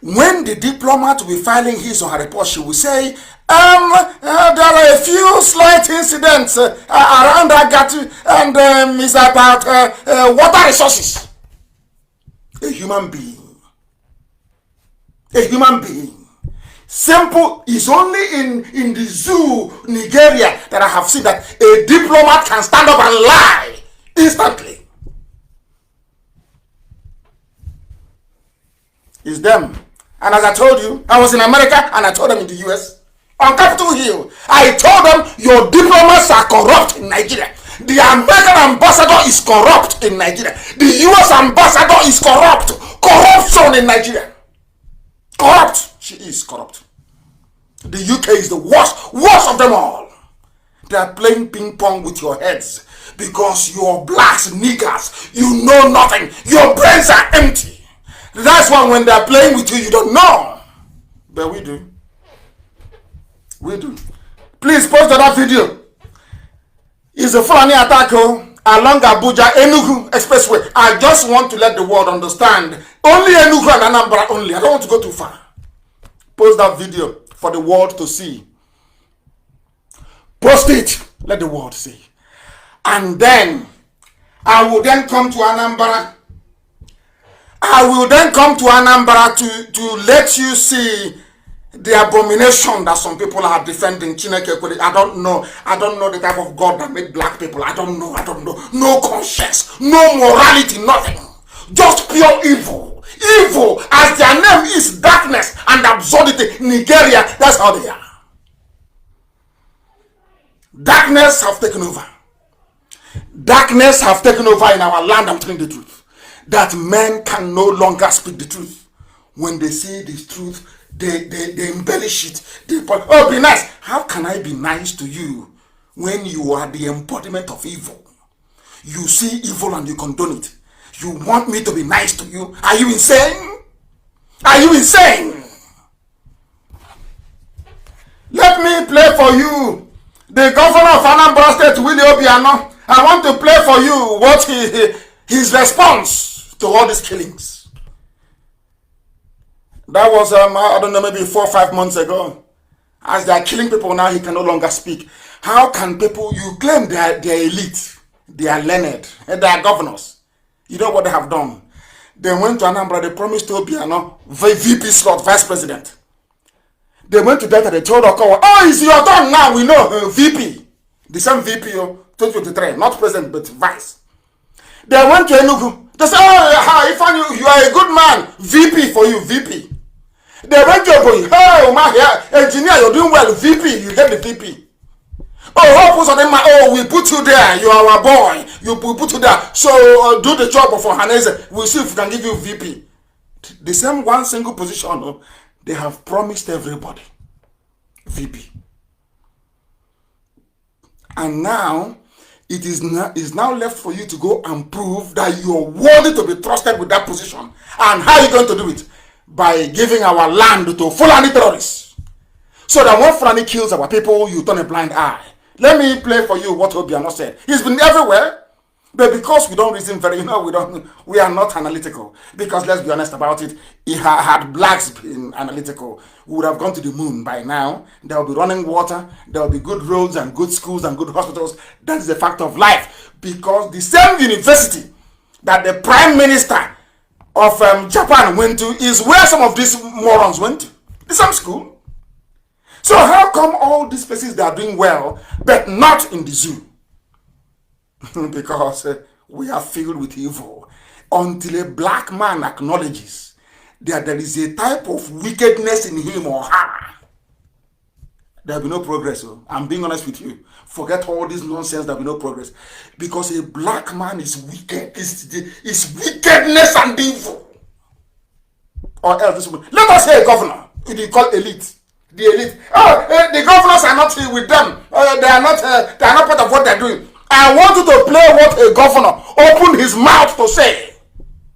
When the diplomat will be filing his or her report, she will say, there are a few slight incidents around Agatu, and it's about water resources. A human being. A human being. Simple is only in the zoo, Nigeria, that I have seen that a diplomat can stand up and lie instantly. It's them. And as I told you, I was in America and I told them in the US, on Capitol Hill, I told them your diplomats are corrupt in Nigeria. The American ambassador is corrupt in Nigeria. The US ambassador is corrupt. Corruption in Nigeria. Corrupt. She is corrupt. The UK is the worst of them all. They are playing ping pong with your heads because you're blacks, niggers, you know nothing. Your brains are empty. That's why when they're playing with you, you don't know. But we do. We do. Please post that video. It's a Fulani attack along Abuja Enugu Expressway. I just want to let the world understand. Only Enugu and Anambra only. I don't want to go too far. Post that video for the world to see. Post it. Let the world see. And then I will then come to Anambra. I will then come to Anambra to let you see the abomination that some people are defending. I don't know the type of God that made black people. I don't know. No conscience, no morality, nothing. Just pure evil. Evil, as their name is, darkness and absurdity. Nigeria, that's how they are. Darkness have taken over. Darkness have taken over in our land. I'm telling the truth. That men can no longer speak the truth. When they see the truth, they embellish it. Be nice. How can I be nice to you when you are the embodiment of evil? You see evil and you condone it. You want me to be nice to you? Are you insane? Are you insane? Let me play for you the governor of Anambra State, Willie Obiano. I want to play for you what his response to all these killings. That was, I don't know, maybe 4 or 5 months ago. As they are killing people now, he can no longer speak. How can people, you claim they are elite, they are learned, and they are governors. You know what they have done? They went to Anambra, they promised to Obiano VP slot, vice president. They went to Delta, they told Okowa, oh, it's your turn now, we know, VP. The same VP, 2023, not president, but vice. They went to Enugu. They said, oh, Ifan, you are a good man. VP for you, VP. They went to Oboyi. Hey, my engineer, you're doing well. VP, you get the VP. Oh, we put you there. You are our boy. We put you there. So do the job for Hanese. We'll see if we can give you VP. The same one single position, they have promised everybody VP. And now, it is now left for you to go and prove that you are worthy to be trusted with that position. And how are you going to do it? By giving our land to Fulani terrorists. So that when Fulani kills our people, you turn a blind eye. Let me play for you what Obiano said. He's been everywhere. But because we don't reason very, we are not analytical. Because let's be honest about it, had blacks been analytical, we would have gone to the moon by now. There will be running water, there will be good roads and good schools and good hospitals. That is a fact of life. Because the same university that the Prime Minister of Japan went to is where some of these morons went to. The same school. So how come all these places they are doing well, but not in the zoo? Because we are filled with evil. Until a black man acknowledges that there is a type of wickedness in him or her, there will be no progress. I'm being honest with you. Forget all this nonsense, there will be no progress. Because a black man is wicked. It's wickedness and evil. Or else, let us say a governor. It is called elite. The elite. Oh, the governors are not here with them. They are not part of what they are doing. I want you to play what a governor opened his mouth to say.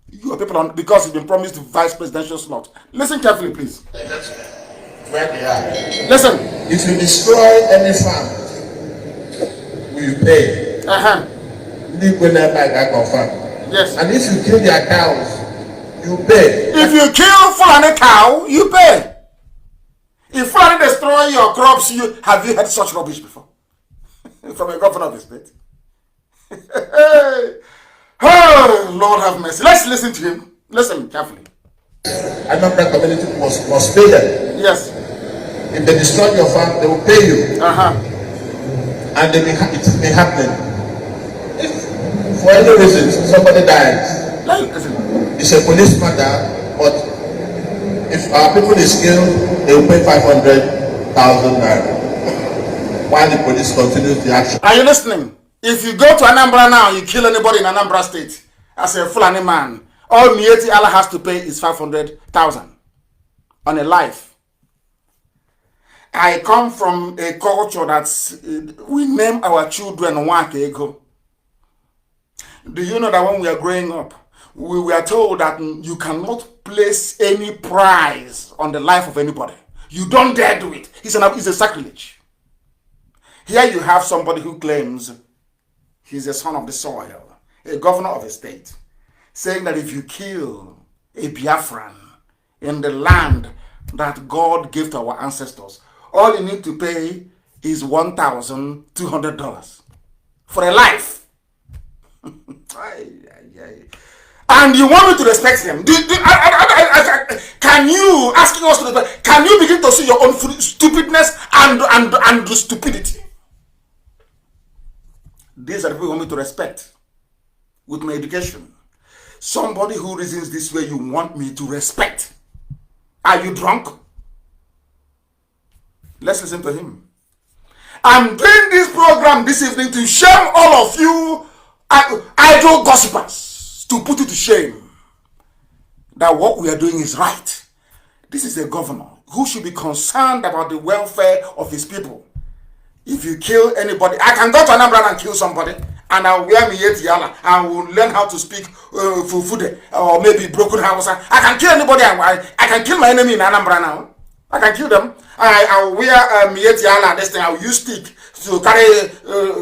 You are people because he's been promised the vice presidential slot. Listen carefully, please. That's where they are. Listen. If you destroy any farm, will you pay? Yes. And if you kill their cows, you pay. If you kill Fulani cow, you pay. If Fulani destroy your crops, have you heard such rubbish before? From a governor of the state. Oh, Lord have mercy. Let's listen to him. Listen carefully. Anambra community must pay them. Yes. If they destroy your farm, they will pay you. And it may happen. If for any reason somebody dies, it's a police matter, but if our people is killed, they will pay 500,000 naira. While the police continues the action. Are you listening? If you go to Anambra now, you kill anybody in Anambra State as a Fulani man, all Mieti Allah has to pay is 500,000 on a life. I come from a culture that's, we name our children Wakego. Do you know that when we are growing up, we were told that you cannot place any price on the life of anybody. You don't dare do it. It's a sacrilege. Here you have somebody who claims he's a son of the soil, a governor of a state, saying that if you kill a Biafran in the land that God gave to our ancestors, all you need to pay is $1,200 for a life. And you want me to respect him? Can you, asking us to respect, can you begin to see your own stupidness and stupidity? These are the people you want me to respect with my education. Somebody who reasons this way you want me to respect. Are you drunk? Let's listen to him. I'm doing this program this evening to shame all of you idle gossipers, to put you to shame that what we are doing is right. This is a governor. who should be concerned about the welfare of his people. If you kill anybody, I can go to Anambra and kill somebody, and I'll wear me yala and will learn how to speak Fufude or maybe broken Hausa. I can kill anybody. I can kill my enemy in Anambra now. I can kill them. I'll wear Mieti Yala and this thing. I'll use stick to carry.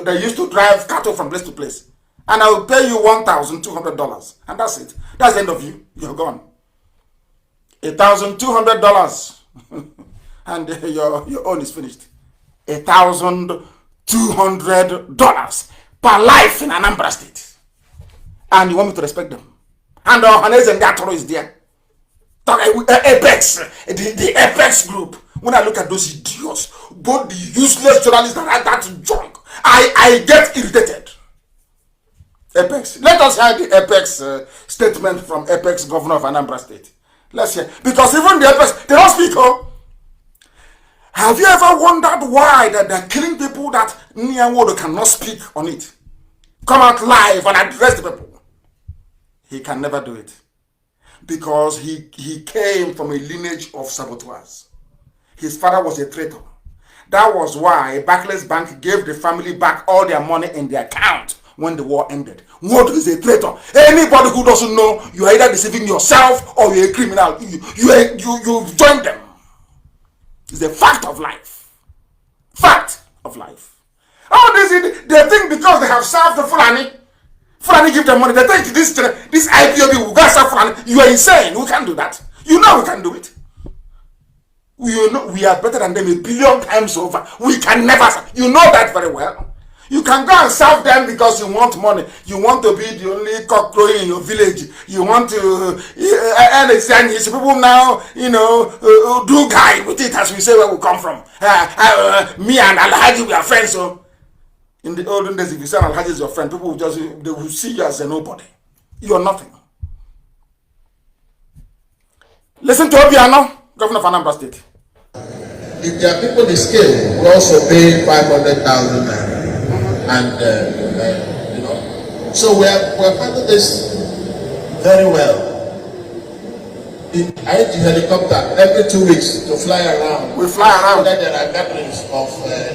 They used to drive cattle from place to place, and I will pay you $1,200, and that's it. That's the end of you. You're gone. $1,200, and your own is finished. $1,200 per life in Anambra State, and you want me to respect them? And Ohaneze and Gatoro is there. Apex, the Apex group. When I look at those idiots, both the useless journalists that write that junk, I get irritated. Apex. Let us hear the Apex statement from Apex governor of Anambra State. Let's hear. Because even the Apex, they don't speak. Oh. Have you ever wondered why that they're killing people that Nyanwodo cannot speak on it? Come out live and address the people. He can never do it. Because he came from a lineage of saboteurs. His father was a traitor. That was why Barclays Bank gave the family back all their money in their account when the war ended. What is a traitor? Anybody who doesn't know, you are either deceiving yourself or you're a criminal. You've joined them. It's a fact of life. Fact of life. Oh, they think because they have served the Fulani give them money. They think this IPOB will go serve Fulani. You are insane. We can't do that. You know we can do it. You know we are better than them 1 billion times over. We can never serve. You know that very well. You can go and serve them because you want money. You want to be the only cock crowing in your village. You want to understand people now, do guy with it, as we say where we come from. Me and Alhaji, we are friends. So in the olden days, if you say Alhaji is your friend, people will they will see you as a nobody. You are nothing. Listen to Obiano, governor of Anambra State. If there are people in the scale, we also pay 500,000 naira. And so we're handling this very well. I need a helicopter every 2 weeks to fly around. We fly around. Whether there are gatherings of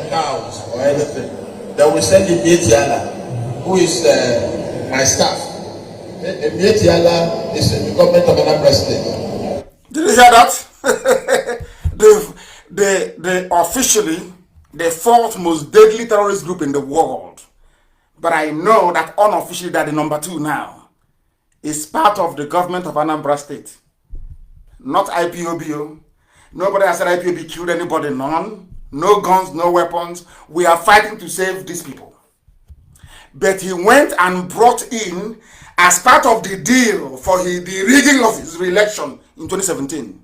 cows or anything, then we send Mietiala, who is my staff. Mietiala is in the government of Anambra State. Did you hear that? they officially the 4th most deadly terrorist group in the world. But I know that unofficially they're the number 2 now. It's part of the government of Anambra State. Not IPOB. Nobody has said IPOB killed anybody, none. No guns, no weapons. We are fighting to save these people. But he went and brought in, as part of the deal for the rigging of his re-election in 2017,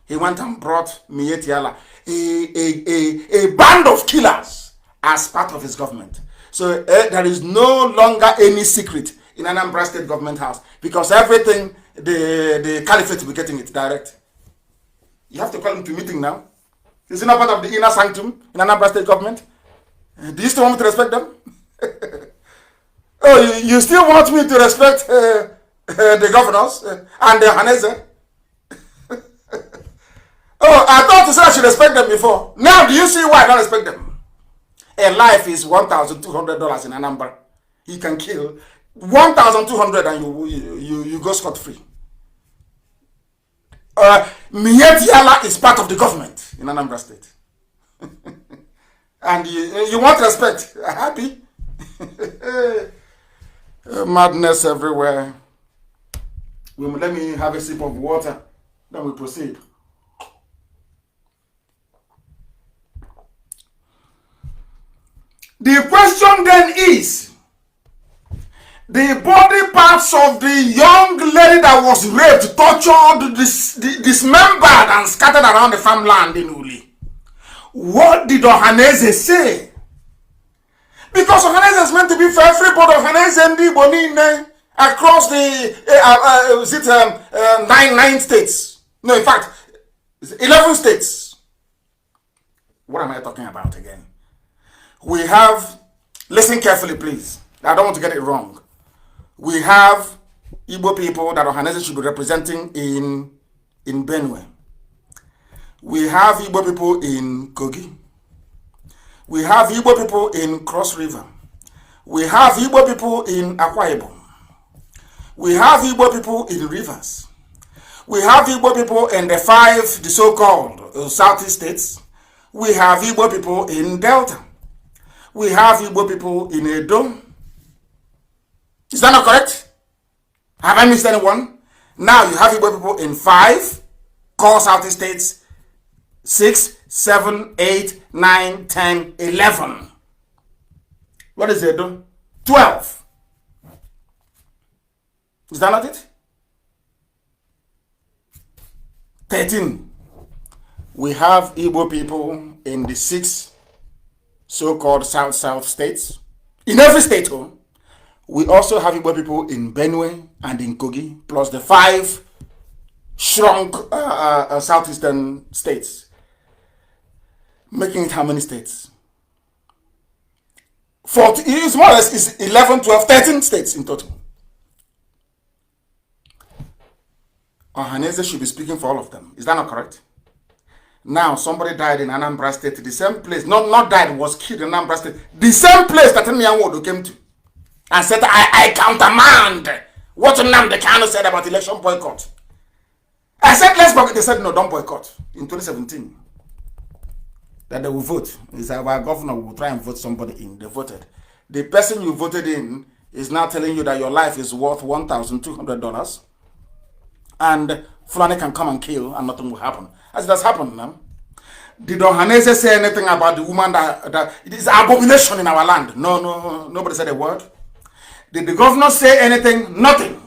he went and brought Mietiala, a band of killers, as part of his government. So there is no longer any secret in Anambra State government house, because everything, the caliphate will be getting it direct. You have to call him to meeting now. Is he not part of the inner sanctum in Anambra State government? Do you still want me to respect them? Oh, you still want me to respect the governors and the Hanese? Oh, I thought you said I should respect them before. Now, do you see why I don't respect them? A life is $1,200 in Anambra. He can kill 1,200 and you go scot-free. Mietiala is part of the government in Anambra State. And you want respect. Happy? Madness everywhere. Let me have a sip of water. Then we proceed. The question then is, the body parts of the young lady that was raped, tortured, dismembered and scattered around the farmland in Uli. What did Ohaneze say? Because Ohaneze is meant to be for everybody. Ohaneze and Bonine across the 9 states. No, in fact, 11 states. What am I talking about again? We have, listen carefully please, I don't want to get it wrong. We have Igbo people that Ohaneze should be representing in Benue. We have Igbo people in Kogi. We have Igbo people in Cross River. We have Igbo people in Akwa Ibom. We have Igbo people in Rivers. We have Igbo people in the so-called Southeast states. We have Igbo people in Delta. We have Igbo people in Edo. Is that not correct? Have I missed anyone? Now you have Igbo people in 5 core Southeast states, 6, 7, 8, 9, 10, 11. What is Edo? 12. Is that not it? 13. We have Igbo people in the 6 so-called South states. In every state, we also have Igbo people in Benue and in Kogi, plus the 5 shrunk southeastern states. Making it how many states? 40, it's more or less is 11, 12, 13 states in total. Ohaneze should be speaking for all of them. Is that not correct? Now, somebody died in Anambra State, the same place, not died, was killed in Anambra State, the same place that Nyanwodo came to, and said, I countermand what Nnamdi Kanu said about election boycott. I said, let's boycott. They said, no, don't boycott. In 2017, that they will vote. He said, our governor will try and vote somebody in. They voted. The person you voted in is now telling you that your life is worth $1,200, and Fulani can come and kill, and nothing will happen. As it has happened now. Did Ohaneze say anything about the woman that it is abomination in our land? No, nobody said a word. Did the governor say anything? Nothing.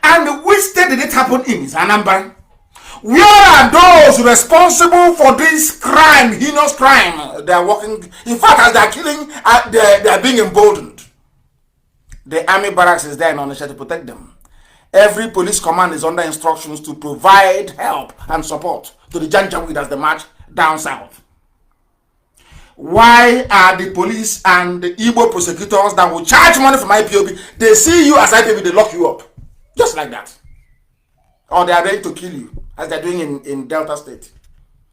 And which state did it happen in? Is Anambra. Where are those responsible for this crime, heinous crime? They are working. In fact, as they are killing, they are being emboldened. The army barracks is there in Onitsha to protect them. Every police command is under instructions to provide help and support to the Janjaweed as they march down south. Why are the police and the Igbo prosecutors that will charge money from IPOB, they see you as IPOB, they lock you up? Just like that. Or they are ready to kill you, as they're doing in Delta State.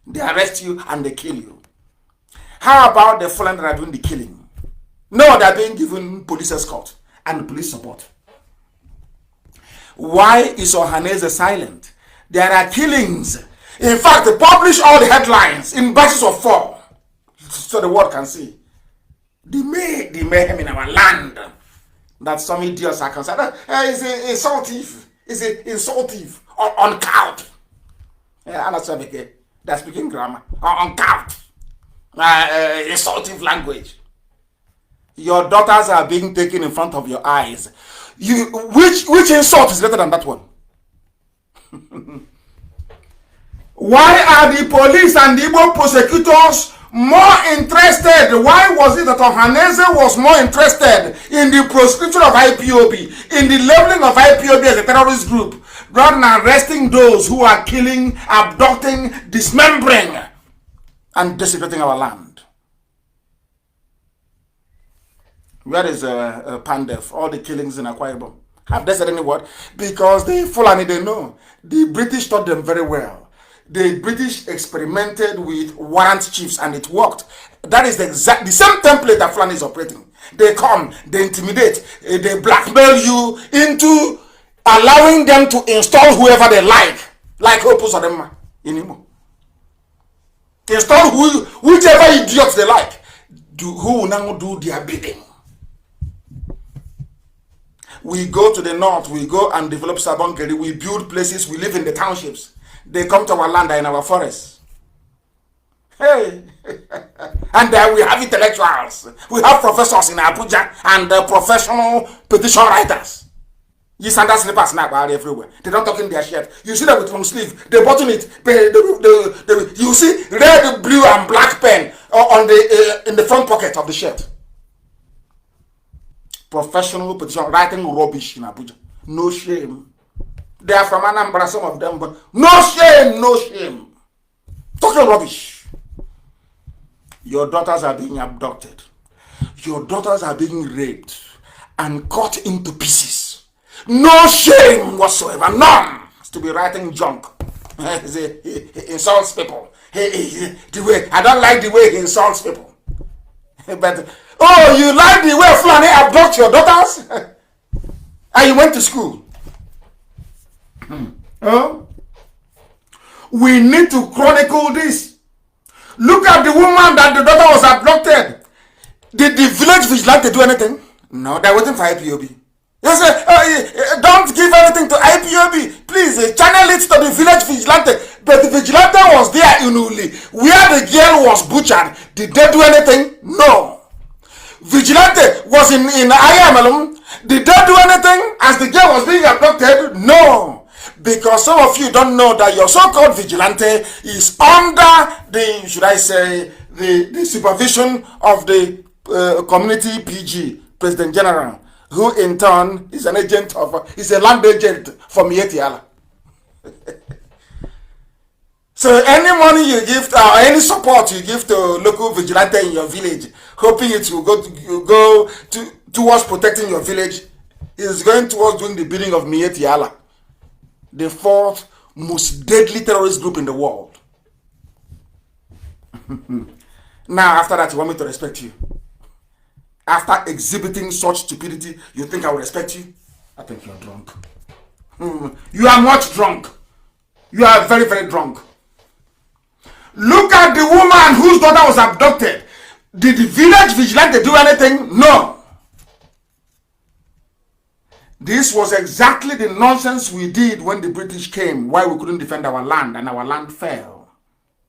They arrest you and they kill you. How about the Fulani that are doing the killing? No, they are being given police escort and police support. Why is Ohaneze silent? There are killings. In fact, they publish all the headlines in batches of 4 so the world can see the mayhem in our land. That some idiots are concerned. He's an insult thief. He's an insult thief. On count. They're speaking grammar. On count. Insultive language. Your daughters are being taken in front of your eyes. Which insult is better than that one? Why are the police and the Igbo prosecutors more interested? Why was it that Ohaneze was more interested in the proscription of IPOB, in the labeling of IPOB as a terrorist group, rather than arresting those who are killing, abducting, dismembering, and desecrating our land? Where is Pandef? All the killings in Akwa Ibom. Have they said any word? Because the Fulani, they know. The British taught them very well. The British experimented with warrant chiefs and it worked. That is the same template that Fulani is operating. They come, they intimidate, they blackmail you into allowing them to install whoever they like Opus Adema in Imo. Install whichever idiots they like, who will now do their bidding. We go to the north, we go and develop Sabonkeri, we build places, we live in the townships. They come to our land and in our forests. Hey! And then we have intellectuals. We have professors in Abuja and professional petition writers. You sandal slippers now are everywhere. They don't talk in their shirt. You see them with long sleeve. They button it. You see red, blue, and black pen on in the front pocket of the shirt. Professional petition writing rubbish in Abuja. No shame. They are from Anambra, some of them, but no shame, no shame. Talking rubbish. Your daughters are being abducted. Your daughters are being raped and cut into pieces. No shame whatsoever. None to be writing junk He insults people. The way I don't like the way he insults people. But oh, you like the way Fulani abduct your daughters? And you went to school. Oh, we need to chronicle this. Look at the woman that the daughter was abducted. Did the village vigilante do anything? No, they're waiting for IPOB. They say, don't give anything to IPOB. Please channel it to the village vigilante. But the vigilante was there in Uli, where the girl was butchered. Did they do anything? No. Vigilante was in Ayamalum. Did they do anything as the girl was being abducted? No. Because some of you don't know that your so-called vigilante is under the, should I say, the supervision of the community PG, President General, who in turn is an agent of, is a land agent from Yetiala. So any money you give, or any support you give to local vigilante in your village, hoping it will go towards protecting your village, is going towards doing the bidding of Mietiala, the fourth most deadly terrorist group in the world. Now, after that, you want me to respect you? After exhibiting such stupidity, you think I will respect you? I think you're drunk. You are much drunk. You are very, very drunk. Look at the woman whose daughter was abducted. Did the village vigilante do anything? No. This was exactly the nonsense we did when the British came, why we couldn't defend our land, and our land fell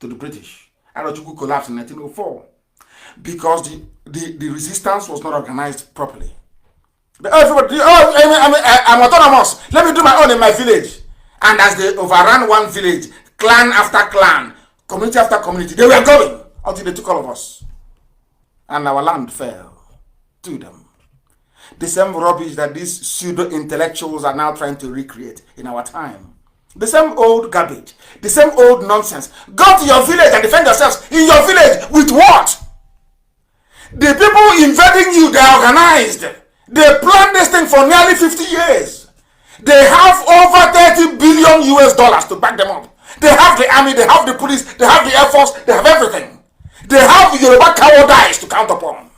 to the British. Arochukwu collapsed in 1904 because the resistance was not organized properly. Everybody, I'm autonomous. Let me do my own in my village. And as they overran one village, clan after clan, community after community, they were going until they took all of us. And our land fell to them. The same rubbish that these pseudo-intellectuals are now trying to recreate in our time. The same old garbage. The same old nonsense. Go to your village and defend yourselves in your village with what? The people invading you, they are organized. They planned this thing for nearly 50 years. They have over 30 billion US dollars to back them up. They have the army, they have the police, they have the air force, they have everything. They have Yoruba cowardice to count upon.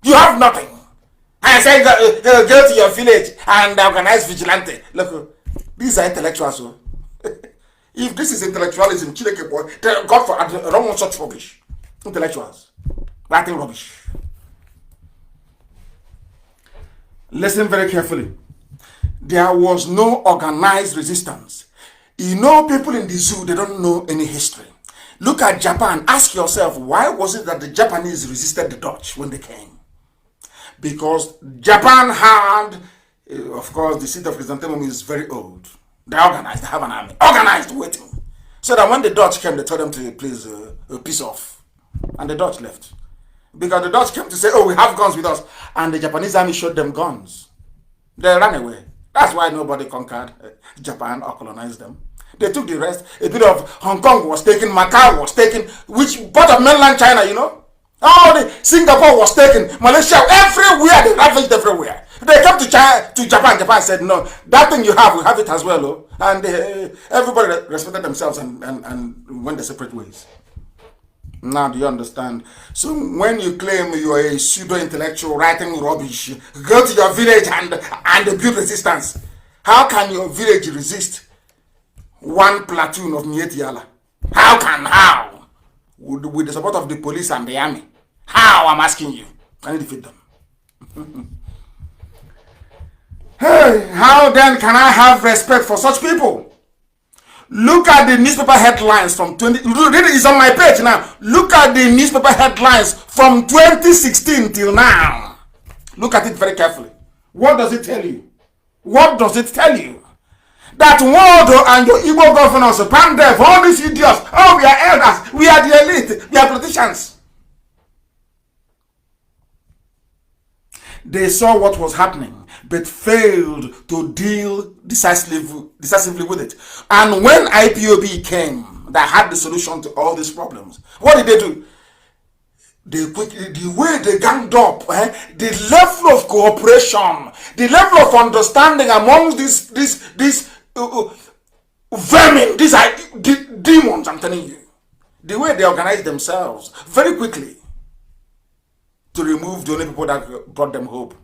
You have nothing. I say go to your village and organize vigilante. Look, these are intellectuals. So. If this is intellectualism, God for I don't want such rubbish. Intellectuals. Writing rubbish. Listen very carefully. There was no organized resistance. You know, people in the zoo, they don't know any history. Look at Japan. Ask yourself, why was it that the Japanese resisted the Dutch when they came? Because Japan had, of course, the seat of chrysanthemum is very old. They're organized, they have an army. Organized, waiting. So that when the Dutch came, they told them to please peace off. And the Dutch left. Because the Dutch came to say, oh, we have guns with us. And the Japanese army showed them guns. They ran away. That's why nobody conquered Japan or colonized them. They took the rest. A bit of Hong Kong was taken, Macau was taken, which part of mainland China, you know? Oh, Singapore was taken, Malaysia, everywhere, they ravaged everywhere. They came to Japan. Japan said, no, that thing you have, we have it as well. Oh. And everybody respected themselves and went their separate ways. Now, do you understand? So when you claim you are a pseudo-intellectual writing rubbish, go to your village and build resistance. How can your village resist one platoon of Mietiala? How? With the support of the police and the army. How, I'm asking you. Can you defeat them? Hey, how then can I have respect for such people? Look at the newspaper headlines from it's on my page now. Look at the newspaper headlines from 2016 till now. Look at it very carefully. What does it tell you? What does it tell you? That Waldo and your Igbo governors, Pandef, all these idiots, oh, we are elders, we are the elite, we are politicians. They saw what was happening, but failed to deal decisively with it. And when IPOB came, that had the solution to all these problems, what did they do? They quickly, the way they ganged up, the level of cooperation, the level of understanding among these vermin. These are demons, I'm telling you. The way they organize themselves very quickly to remove the only people that brought them hope,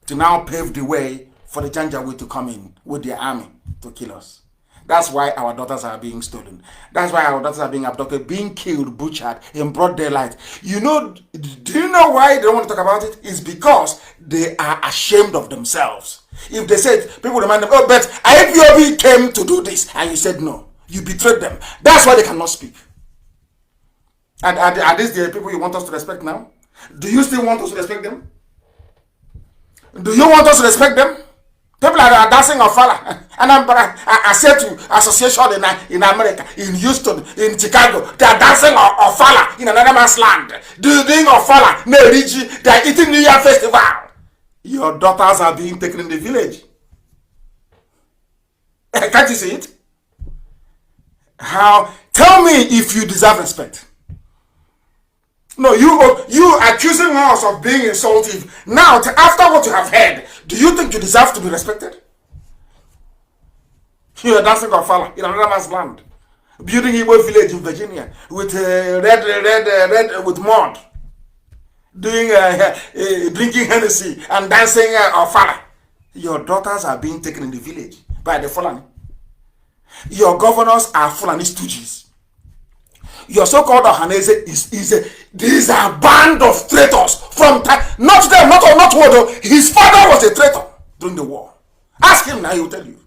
to now pave the way for the Janjaweed to come in with their army to kill us. That's why our daughters are being stolen. That's why our daughters are being abducted, being killed, butchered in broad daylight. You know, do you know why they don't want to talk about it? It's because they are ashamed of themselves. If they said, people remind them, oh, but IPOB came to do this, and you said no. You betrayed them. That's why they cannot speak. And are these the people you want us to respect now? Do you still want us to respect them? Do you want us to respect them? People are dancing Ofala. And I said to association in America, in Houston, in Chicago, they are dancing Ofala in another man's land. Doing Ofala, Neriji, they are eating New Year festival. Your daughters are being taken in the village. Can't you see it? How? Tell me if you deserve respect. No, you accusing us of being insultive. Now, after what you have heard, do you think you deserve to be respected? You are dancing Ofala in another man's land, building Igbo village in Virginia with red with mud, doing drinking Hennessy and dancing Ofala. Your daughters are being taken in the village by the Fulani. Your governors are Fulani stooges. Your so-called Ohanese these are a band of traitors from not them, not Wodo. His father was a traitor during the war. Ask him now, he will tell you.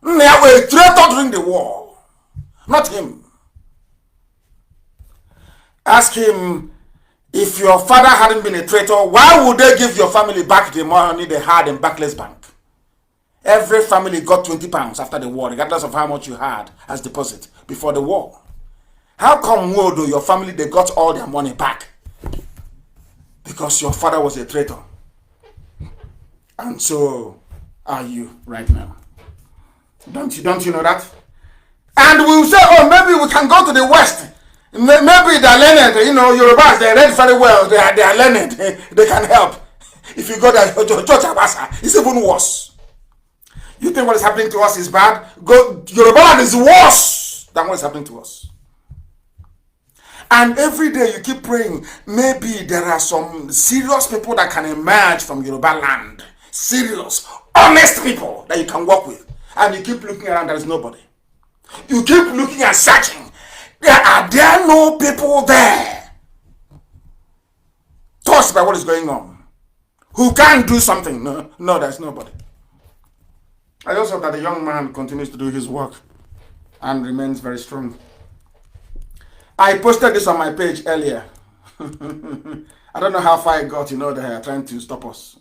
They were a traitor during the war, not him. Ask him, if your father hadn't been a traitor, why would they give your family back the money they had in Barclays Bank? Every family got 20 pounds after the war, regardless of how much you had as deposit before the war. How come Wodo, your family, they got all their money back? Because your father was a traitor. And so are you right now. Don't you know that? And we will say, oh, maybe we can go to the West. Maybe they're learned, Yorubas, they read very well, they are learned, they can help. If you go there, Church Abasa, it's even worse. You think what is happening to us is bad? Yoruba is worse than what is happening to us. And every day you keep praying, maybe there are some serious people that can emerge from Yoruba land. Serious, honest people that you can work with. And you keep looking around, there is nobody. You keep looking and searching. Are there no people there? Touched by what is going on. Who can do something? No, there's nobody. I just hope that the young man continues to do his work and remains very strong. I posted this on my page earlier. I don't know how far it got, they are trying to stop us.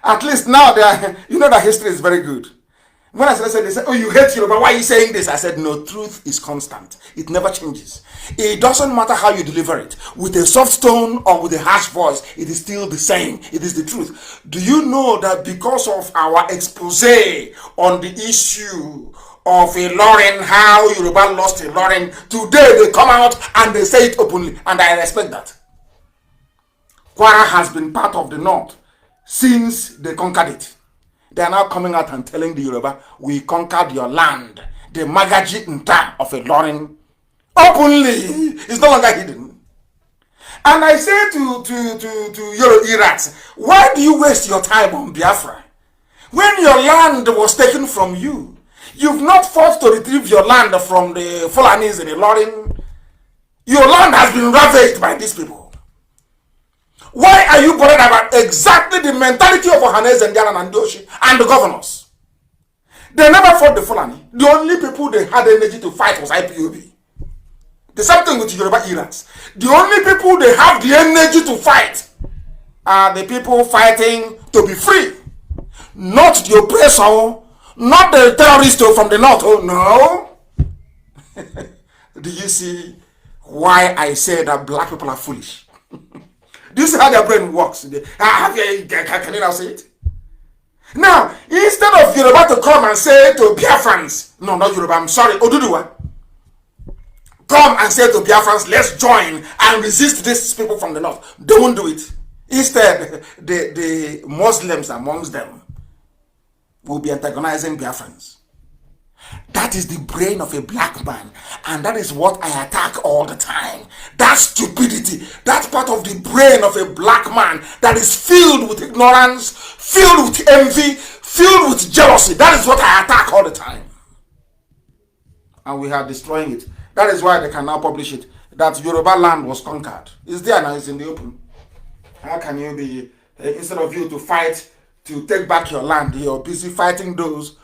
At least now, that history is very good. When I said, they said, oh, you hate Yoruba, why are you saying this? I said, no, truth is constant. It never changes. It doesn't matter how you deliver it. With a soft tone or with a harsh voice, it is still the same. It is the truth. Do you know that because of our expose on the issue of Ilorin, how Yoruba lost Ilorin, today they come out and they say it openly, and I respect that. Kwara has been part of the North since they conquered it. They are now coming out and telling the Yoruba, we conquered your land. The Magaji Nta of Ilorin openly. It's no longer hidden. And I say to Yoruba Irats, why do you waste your time on Biafra? When your land was taken from you, you've not fought to retrieve your land from the Fulanis in Ilorin. Your land has been ravaged by these people. Why are you bothered about exactly the mentality of Ohanes and Diana and Doshi and the governors? They never fought the Fulani. The only people they had energy to fight was IPOB. The same thing with Yoruba Irans. The only people they have the energy to fight are the people fighting to be free. Not the oppressor, not the terrorists from the north. Oh no. Do you see why I say that black people are foolish? Do you see how their brain works? Can you now say it? Now, instead of Yoruba to come and say to Biafrans, no, not Yoruba, I'm sorry, Oduduwa, come and say to Biafrans, let's join and resist these people from the north. They won't do it. Instead, the Muslims amongst them will be antagonizing Biafrans. That is the brain of a black man. And that is what I attack all the time. That stupidity, that part of the brain of a black man that is filled with ignorance, filled with envy, filled with jealousy. That is what I attack all the time. And we are destroying it. That is why they can now publish it. That Yoruba land was conquered. It's there now, it's in the open. How can you be, instead of you to fight, to take back your land, you're busy fighting those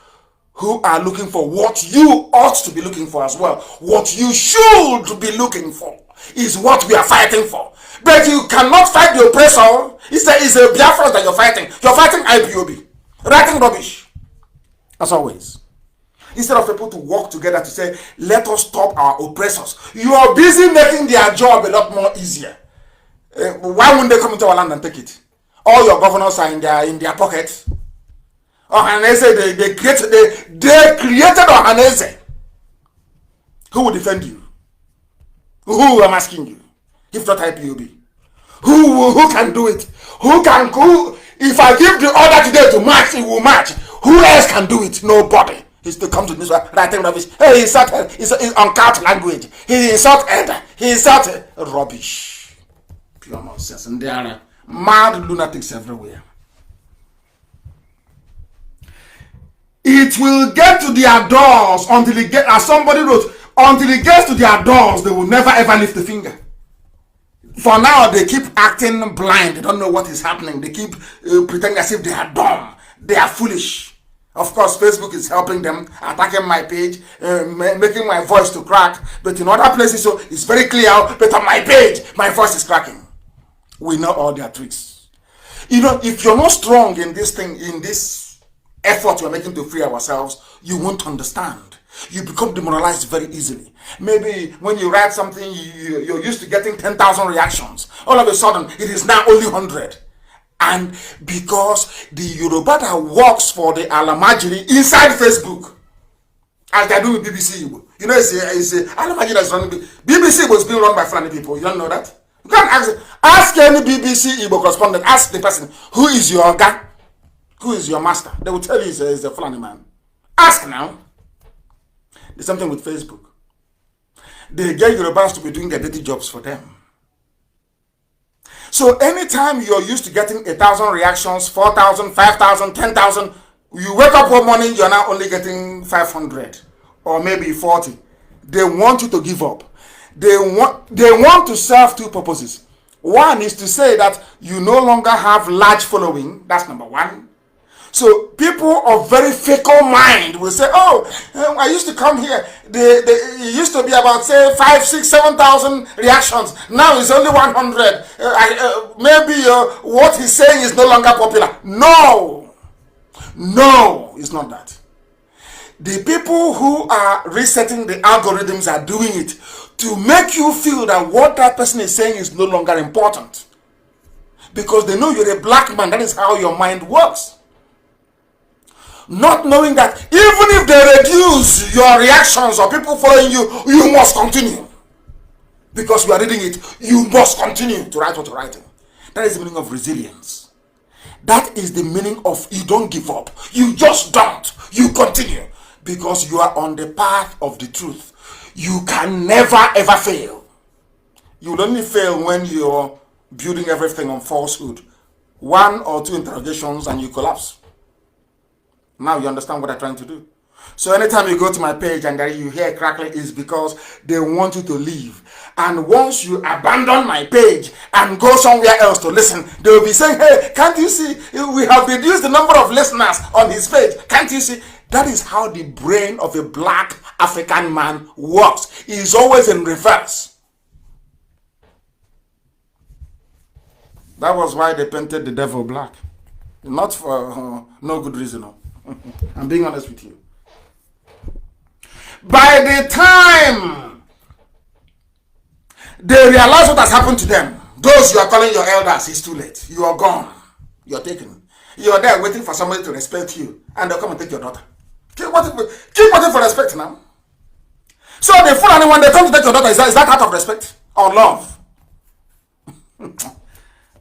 who are looking for what you ought to be looking for as well. What you should be looking for is what we are fighting for. But you cannot fight the oppressor. It's a Biafra that you're fighting. You're fighting IPOB. Writing rubbish. As always. Instead of people to work together to say, let us stop our oppressors. You are busy making their job a lot more easier. Why wouldn't they come into our land and take it? All your governors are in their pockets. Ohanese, they created Ohanese. Who will defend you? Who am asking you? If not IPOB. Who can do it? If I give the order today to march, it will march. Who else can do it? Nobody. He's to come to this writing rubbish. Hey, he insulted. He's uncut language. He insulted. He insulted. Rubbish. Pure nonsense. And there are mad lunatics everywhere. It will get to their doors until it gets, as somebody wrote, until it gets to their doors, they will never ever lift a finger. For now, they keep acting blind. They don't know what is happening. They keep pretending as if they are dumb. They are foolish. Of course, Facebook is helping them, attacking my page, making my voice to crack. But in other places, so it's very clear. But on my page, my voice is cracking. We know all their tricks. You know, if you're not strong in this thing, in this effort we're making to free ourselves, you won't understand. You become demoralized very easily. Maybe when you write something, you're used to getting 10,000 reactions. All of a sudden, it is now only 100. And because the Yoruba that works for the Alamajiri inside Facebook, as they do with BBC, you know, it's Alamajiri that's running. BBC was being run by Fulani people. You don't know that? You can't ask any BBC Igbo correspondent, ask the person, who is your guy? Who is your master? They will tell you he's a Fulani man. Ask now. There's something with Facebook. They get Yorubas to be doing their dirty jobs for them. So anytime you're used to getting 1,000 reactions, 4,000, 5,000, 10,000, you wake up one morning, you're now only getting 500 or maybe 40. They want you to give up. They want to serve two purposes. One is to say that you no longer have large following. That's number one. So people of very fickle mind will say, oh, I used to come here. It used to be about, say, 5, 6, 7,000 reactions. Now it's only 100. Maybe what he's saying is no longer popular. No, it's not that. The people who are resetting the algorithms are doing it to make you feel that what that person is saying is no longer important. Because they know you're a black man. That is how your mind works. Not knowing that even if they reduce your reactions or people following you, you must continue. Because you are reading it, you must continue to write what you're writing. That is the meaning of resilience. That is the meaning of you don't give up. You just don't. You continue. Because you are on the path of the truth. You can never ever fail. You will only fail when you're building everything on falsehood. 1 or 2 interrogations and you collapse. Now you understand what I'm trying to do. So anytime you go to my page and you hear crackling, is because they want you to leave. And once you abandon my page and go somewhere else to listen, they will be saying, hey, can't you see? We have reduced the number of listeners on his page. Can't you see? That is how the brain of a black African man works. He is always in reverse. That was why they painted the devil black. Not for no good reason. No. I'm being honest with you. By the time they realize what has happened to them, those you are calling your elders, it's too late. You are gone. You're taken. You're there waiting for somebody to respect you, and they'll come and take your daughter. Keep waiting for respect now. So the fool, and when they come to take your daughter, is that out of respect or love?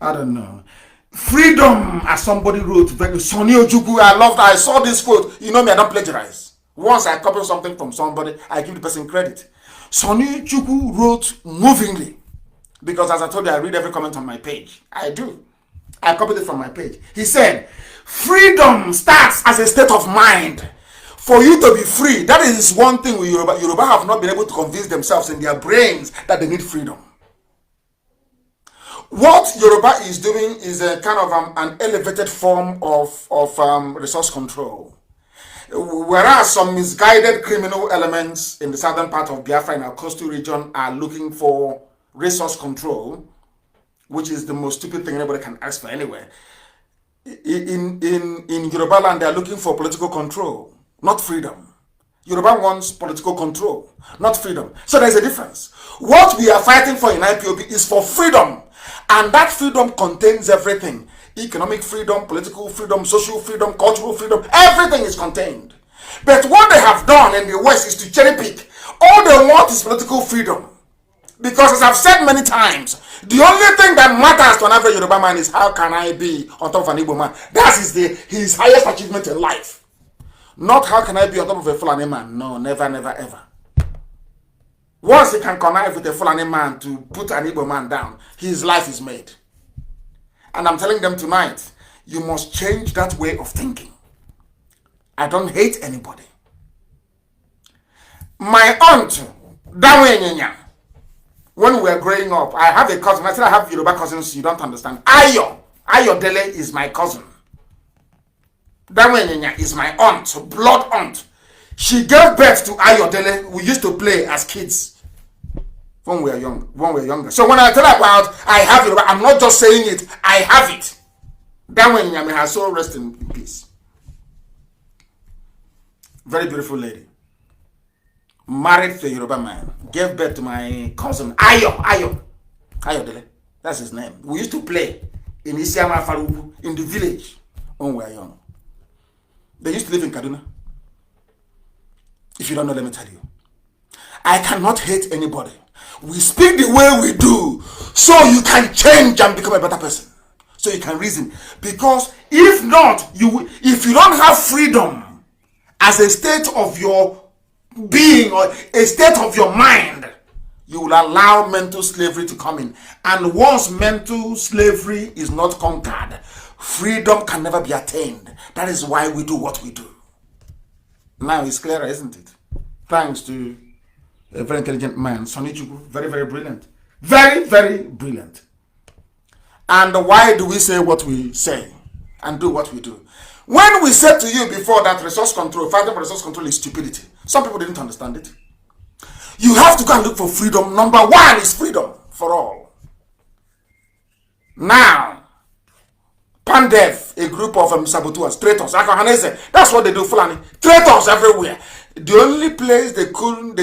I don't know. Freedom, as somebody wrote, Sonny Ojukwu, I saw this quote. You know me, I don't plagiarize. Once I copy something from somebody, I give the person credit. Sonny Chukwu wrote movingly, because as I told you, I read every comment on my page. I do. I copied it from my page. He said, freedom starts as a state of mind. For you to be free, that is one thing with Yoruba. Yoruba have not been able to convince themselves in their brains that they need freedom. What Yoruba is doing is a kind of an elevated form of resource control. Whereas some misguided criminal elements in the southern part of Biafra in our coastal region are looking for resource control, which is the most stupid thing anybody can ask for anywhere. In Yoruba land, they are looking for political control, not freedom. Yoruba wants political control, not freedom. So there's a difference. What we are fighting for in IPOB is for freedom. And that freedom contains everything. Economic freedom, political freedom, social freedom, cultural freedom, everything is contained. But what they have done in the West is to cherry pick. All they want is political freedom. Because as I've said many times, the only thing that matters to an average Yoruba man is how can I be on top of an Igbo man. That is his highest achievement in life. Not how can I be on top of a Fulani man. No, never, never, ever. Once he can connive with a Fulani man to put an Igbo man down, his life is made. And I'm telling them tonight, you must change that way of thinking. I don't hate anybody. My aunt, Dawe, when we were growing up, I have a cousin. I said I have Yoruba cousins, you don't understand. Ayo Dele is my cousin. Dawe is my aunt, blood aunt. She gave birth to Ayo Dele. We used to play as kids when we were younger. So when I tell about I have Yoruba, I'm not just saying it, I have it. Dawe may her soul rest in peace. Very beautiful lady. Married to a Yoruba man. Gave birth to my cousin Ayo Dele. That's his name. We used to play in Iseeee Iseeee in the village when we were young. They used to live in Kaduna. If you don't know, let me tell you. I cannot hate anybody. We speak the way we do so you can change and become a better person. So you can reason. Because if not, if you don't have freedom as a state of your being or a state of your mind, you will allow mental slavery to come in. And once mental slavery is not conquered, freedom can never be attained. That is why we do what we do. Now it's clearer, isn't it? Thanks to a very intelligent man, Sonny Chukwu, very, very brilliant. Very, very brilliant. And why do we say what we say and do what we do? When we said to you before that resource control, fighting for resource control is stupidity, some people didn't understand it. You have to go and look for freedom. Number one is freedom for all. Now, Pandev, a group of saboteurs, traitors, that's what they do, Fulani. Traitors everywhere. The only place they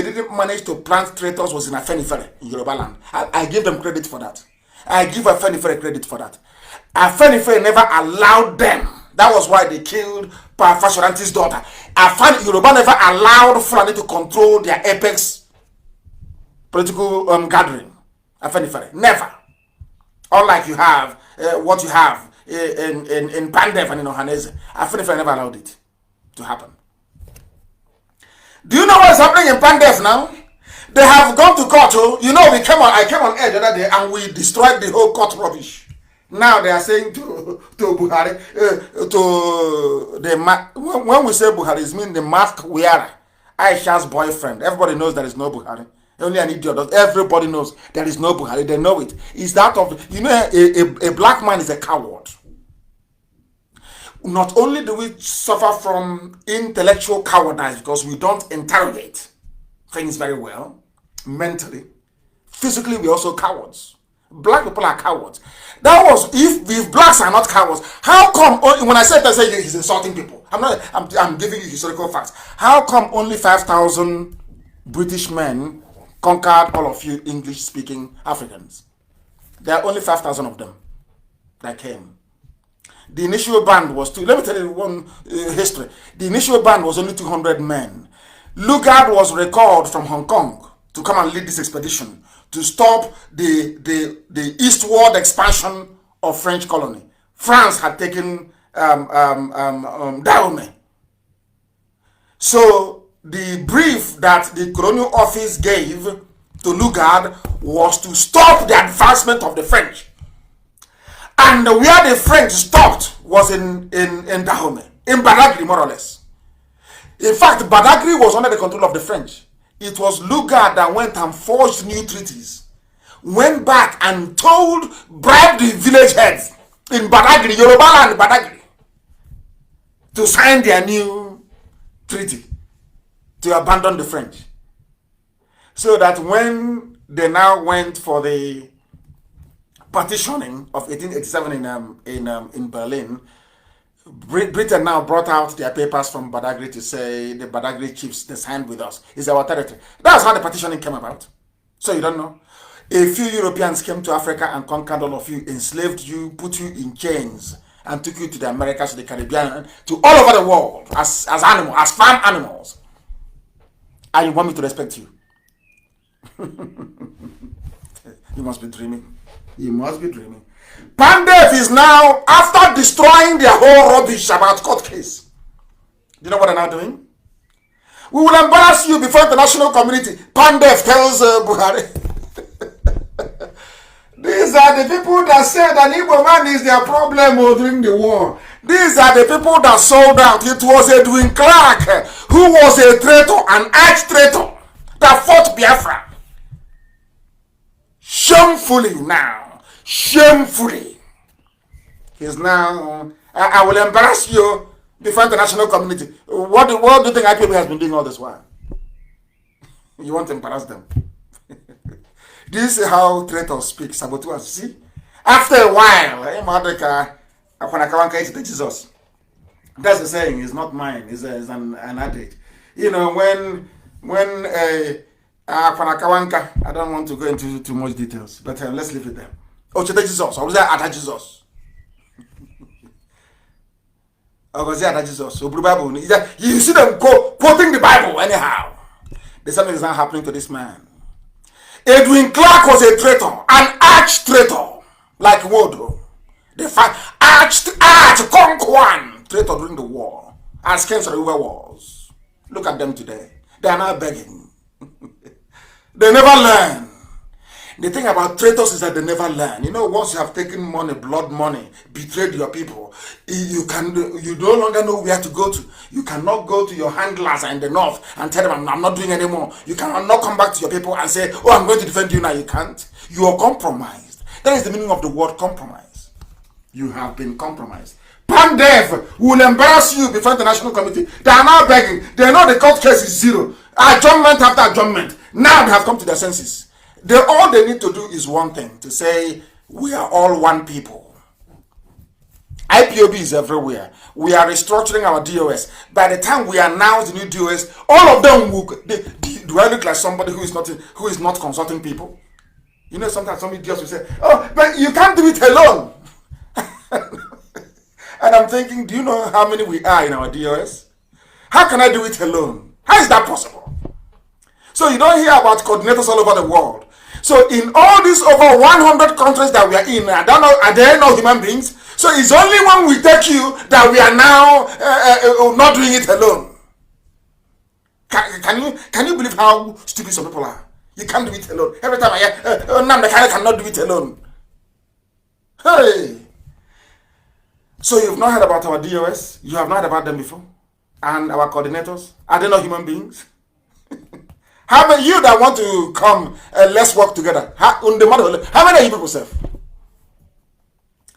didn't manage to plant traitors was in Afenifere, in Yoruba land. I give them credit for that. I give Afenifere credit for that. Afenifere never allowed them. That was why they killed Fashoranti's daughter. Yoruba never allowed Fulani to control their apex political gathering. Afenifere, never. Unlike you have, what you have in Pandev and in Ohanese. Afenifere never allowed it to happen. Do you know what is happening in Pandev now? They have gone to court. You know, I came on air the other day and we destroyed the whole court rubbish. Now they are saying to Buhari, when we say Buhari, it means the mask wearer, Aisha's boyfriend. Everybody knows there is no Buhari. Only an idiot does. Everybody knows there is no Buhari. They know it. It's that of, you know, a black man is a coward. Not only do we suffer from intellectual cowardice because we don't interrogate things very well, mentally, physically we're also cowards. Black people are cowards. That was if blacks are not cowards. How come when I said that, say he's insulting people? I'm giving you historical facts. How come only 5,000 British men conquered all of you English-speaking Africans? There are only 5,000 of them that came. The initial band was let me tell you one history. The initial band was only 200 men. Lugard was recalled from Hong Kong to come and lead this expedition to stop the eastward expansion of French colony. France had taken Dahomey. So the brief that the colonial office gave to Lugard was to stop the advancement of the French. And where the French stopped was in Dahomey, in Badagry, more or less. In fact, Badagry was under the control of the French. It was Lugard that went and forged new treaties, went back and bribed the village heads in Badagry, Yoruba and Badagry, to sign their new treaty to abandon the French. So that when they now went for the partitioning of 1887 in Berlin, Britain now brought out their papers from Badagry to say the Badagry chiefs, they signed with us. It's our territory. That's how the partitioning came about. So you don't know. A few Europeans came to Africa and conquered all of you, enslaved you, put you in chains, and took you to the Americas, to the Caribbean, to all over the world as animals, as farm animals. And you want me to respect you? You must be dreaming. You must be dreaming. Pandef is now, after destroying their whole rubbish about court case, you know what they're now doing? We will embarrass you before the international community. Pandef tells Buhari. These are the people that said that Igbo man is their problem during the war. These are the people that sold out. It was Edwin Clark who was a traitor, an arch-traitor, that fought Biafra. Shamefully now. Shamefully. He's now, I will embarrass you before the international community. What do you think IPOB has been doing all this while? You want to embarrass them? This is how traitors speak, saboteurs. See? After a while, Jesus. That's the saying, it's not mine, it's an adage. You know, when I don't want to go into too much details, but let's leave it there. Oh, Jesus, or was that Ada Jesus? Or was that Ada Jesus? You see them quoting the Bible anyhow. The same is not happening to this man. Edwin Clark was a traitor, an arch-traitor, like Wodo. The arch-conqueror traitor during the war, as Ken River was. Look at them today. They are now begging. They never learn. The thing about traitors is that they never learn. You know, once you have taken money, blood money, betrayed your people, you no longer know where to go to. You cannot go to your handlers in the north and tell them, I'm not doing anymore. You cannot come back to your people and say, oh, I'm going to defend you now. You can't. You are compromised. That is the meaning of the word compromise. You have been compromised. Pandef will embarrass you before the national committee. They are now begging. They know the court case is zero. Adjournment after adjournment. Now they have come to their senses. All they need to do is one thing, to say, we are all one people. IPOB is everywhere. We are restructuring our DOS. By the time we announce the new DOS, all of them will... Do I look like somebody who is not consulting people? You know, sometimes some idiots will say, oh, but you can't do it alone. And I'm thinking, do you know how many we are in our DOS? How can I do it alone? How is that possible? So you don't hear about coordinators all over the world. So in all these over 100 countries that we are in, are there no human beings? So it's only when we take you that we are now not doing it alone. Can you believe how stupid some people are? You can't do it alone. Every time I hear, Nnamdi cannot do it alone. Hey! So you've not heard about our DOS? You have not heard about them before? And our coordinators? Are they not human beings? How many you that want to come and let's work together? How many are you people serve?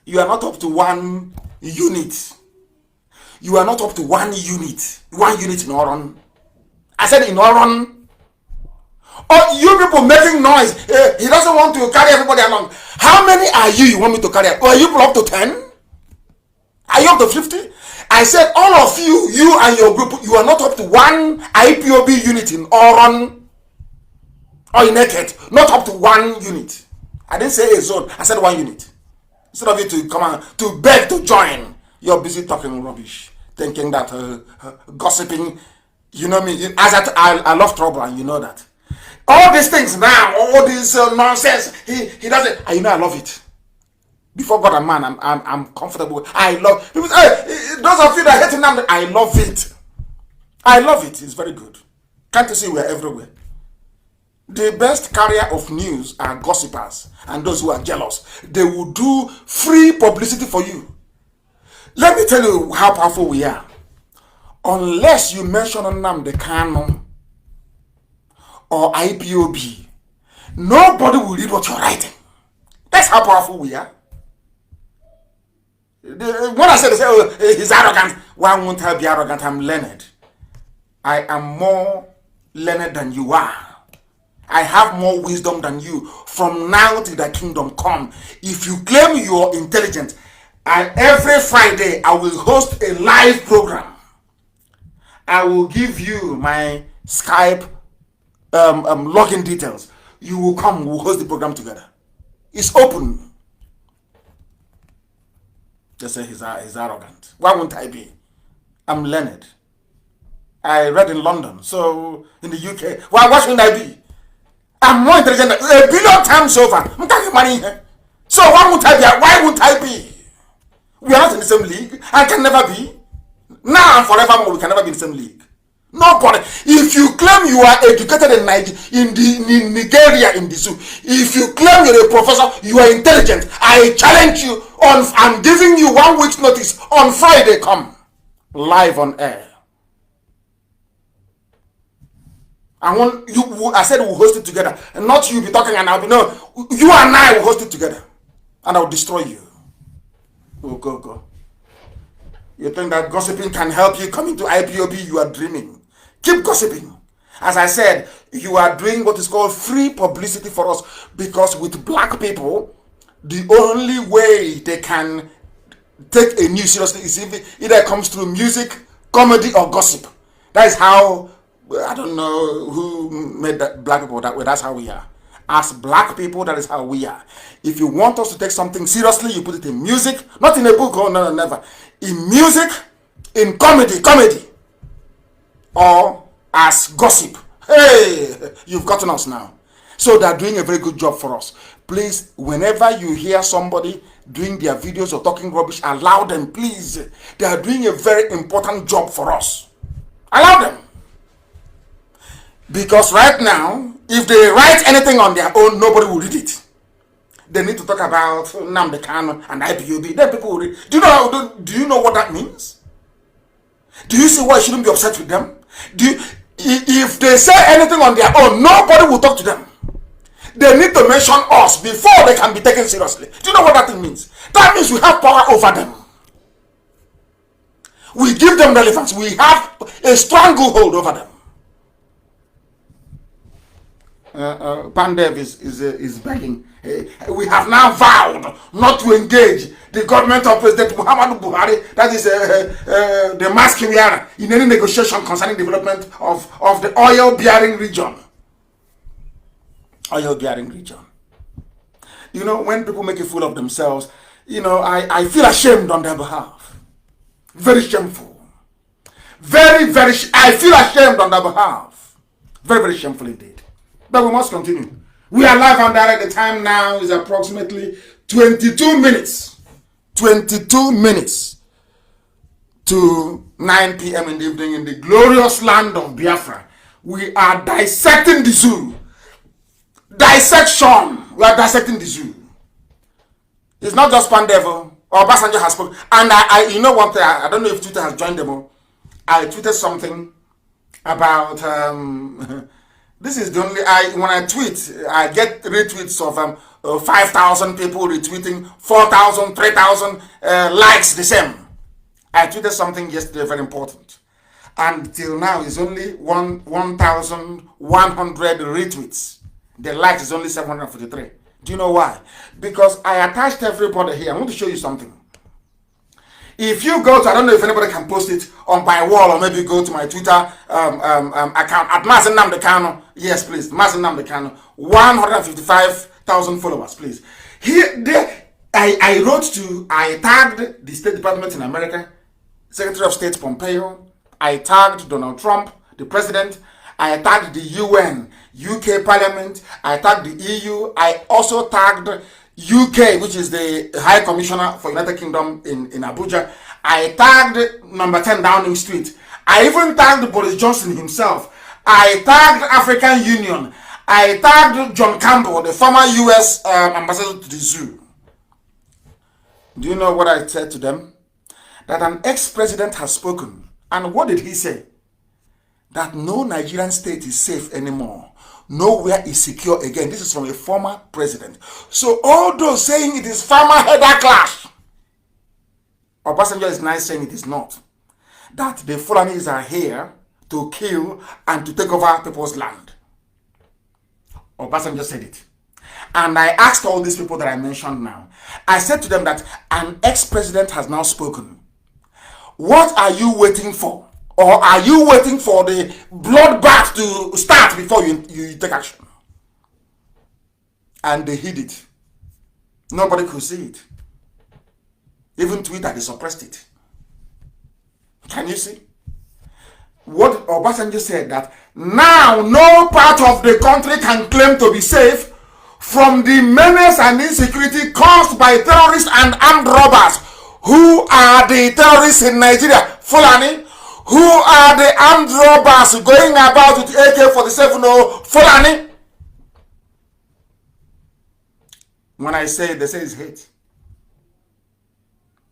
You are not up to one unit. You are not up to one unit. One unit in Oron. I said in Oron. Oh, you people making noise. He doesn't want to carry everybody along. How many are you want me to carry? Or are you up to 10? Are you up to 50? I said all of you and your group, you are not up to one IPOB unit in Oron. Or in Naked, not up to one unit. I didn't say a zone, I said one unit. Instead of you to come on, to beg to join, you're busy talking rubbish, thinking that, gossiping, you know me, I love trouble and you know that. All these things now, all this nonsense, he does it, and you know I love it. Before God and man, I'm comfortable. I love, people say, hey, those of you that hate Nnamdi, I love it. I love it, it's very good. Can't you see we are everywhere? The best carrier of news are gossipers and those who are jealous. They will do free publicity for you. Let me tell you how powerful we are. Unless you mention Nnamdi Kanu or IPOB, nobody will read what you're writing. That's how powerful we are. When I say, they say, oh, he's arrogant. Why won't I be arrogant? I'm learned. I am more learned than you are. I have more wisdom than you. From now till the kingdom come. If you claim you're intelligent, and every Friday I will host a live program. I will give you my Skype login details. You will come, we'll host the program together. It's open. They say he's arrogant. Why won't I be? I'm learned. I read in London, so in the UK. Why shouldn't I be? I'm more intelligent than 1 billion times over. I'm taking money here. So why won't I be? Why won't I be? We are not in the same league. I can never be. Now and forevermore, we can never be in the same league. Nobody. If you claim you are educated in Nigeria in the zoo, if you claim you're a professor, you are intelligent, I challenge you. I'm giving you 1 week's notice. On Friday, come live on air. I said we'll host it together, and not you be talking and I'll be no. You and I will host it together, and I'll destroy you. Oh, go. You think that gossiping can help you come into IPOB? You are dreaming. Keep gossiping. As I said, you are doing what is called free publicity for us, because with black people, the only way they can take a news seriously is if either it comes through music, comedy, or gossip. That is how, I don't know who made that black people that way. That's how we are. As black people, that is how we are. If you want us to take something seriously, you put it in music, not in a book, oh no, never. In music, in comedy, or as gossip. Hey, you've gotten us now. So they're doing a very good job for us. Please, whenever you hear somebody doing their videos or talking rubbish, allow them, please. They are doing a very important job for us. Allow them. Because right now, if they write anything on their own, nobody will read it. They need to talk about Nnamdi Kanu and IPOB. Then people will read. Do you know what that means? Do you see why you shouldn't be upset with them? If they say anything on their own, nobody will talk to them. They need to mention us before they can be taken seriously. Do you know what that thing means? That means we have power over them. We give them relevance. We have a stranglehold over them. Pandev is begging. We have now vowed not to engage the government of President Muhammadu Buhari, that is the Maskimiara, in any negotiation concerning development of the oil-bearing region. Oil-bearing region. You know, when people make a fool of themselves, you know, I feel ashamed on their behalf. Very shameful. I feel ashamed on their behalf. Very, very shameful indeed. But we must continue. We are live and direct. The time now is approximately 22 minutes. 22 minutes to 9 p.m. in the evening in the glorious land of Biafra. We are dissecting the zoo. Dissection. We are dissecting the zoo. It's not just Pandevo or Basanjo has spoken. And I you know one thing, I don't know if Twitter has joined them all. I tweeted something about this is the only when I tweet, I get retweets of 5,000 people retweeting, 4,000, 3,000 likes the same. I tweeted something yesterday very important. And till now is only 1,100 retweets. The likes is only 743. Do you know why? Because I attached everybody here. I want to show you something. If you go to, I don't know if anybody can post it on my wall, or maybe go to my Twitter account at Nnamdi Kanu. Yes, please, Nnamdi Kanu. 155,000 followers, please. I tagged the State Department in America, Secretary of State Pompeo. I tagged Donald Trump, the President. I tagged the UN, UK Parliament. I tagged the EU. I also tagged UK, which is the High Commissioner for United Kingdom in Abuja. I tagged number 10 Downing Street. I even tagged Boris Johnson himself. I tagged African Union. I tagged John Campbell, the former US ambassador to the zoo. Do you know what I said to them? That an ex-president has spoken. And what did he say? That no Nigerian state is safe anymore. Nowhere is secure again. This is from a former president. So all those saying it is farmer header clash, Obasanjo is now saying it is not. That the Fulanis are here to kill and to take over people's land. Obasanjo said it. And I asked all these people that I mentioned now. I said to them that an ex-president has now spoken. What are you waiting for? Or are you waiting for the bloodbath to start before you take action? And they hid it. Nobody could see it. Even Twitter, they suppressed it. Can you see? What Obasanjo said, that now no part of the country can claim to be safe from the menace and insecurity caused by terrorists and armed robbers. Who are the terrorists in Nigeria? Fulani. Who are the armed robbers going about with AK-47 or Fulani? When I say it, they say it's hate.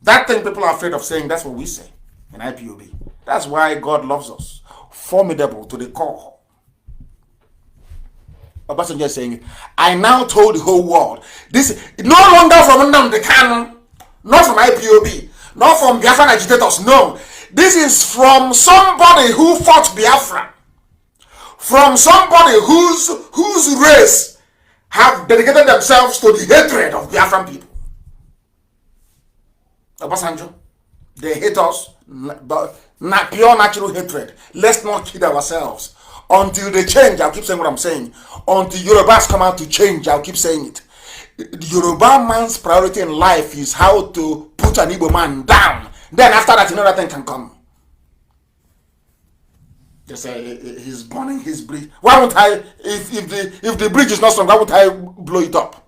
That thing people are afraid of saying, that's what we say in IPOB. That's why God loves us. Formidable to the core. Obasanjo is saying it. I now told the whole world. This no longer from Nnamdi Kanu, not from IPOB, not from Biafran agitators. No. This is from somebody who fought Biafra. From somebody whose race have dedicated themselves to the hatred of Biafran people. Obasanjo, they hate us, but pure natural hatred. Let's not kid ourselves. Until they change, I'll keep saying what I'm saying. Until Yorubas come out to change, I'll keep saying it. The Yoruba man's priority in life is how to put an Igbo man down. Then after that, another thing can come. They say he's burning his bridge. Why would I, if the bridge is not strong, why would I blow it up?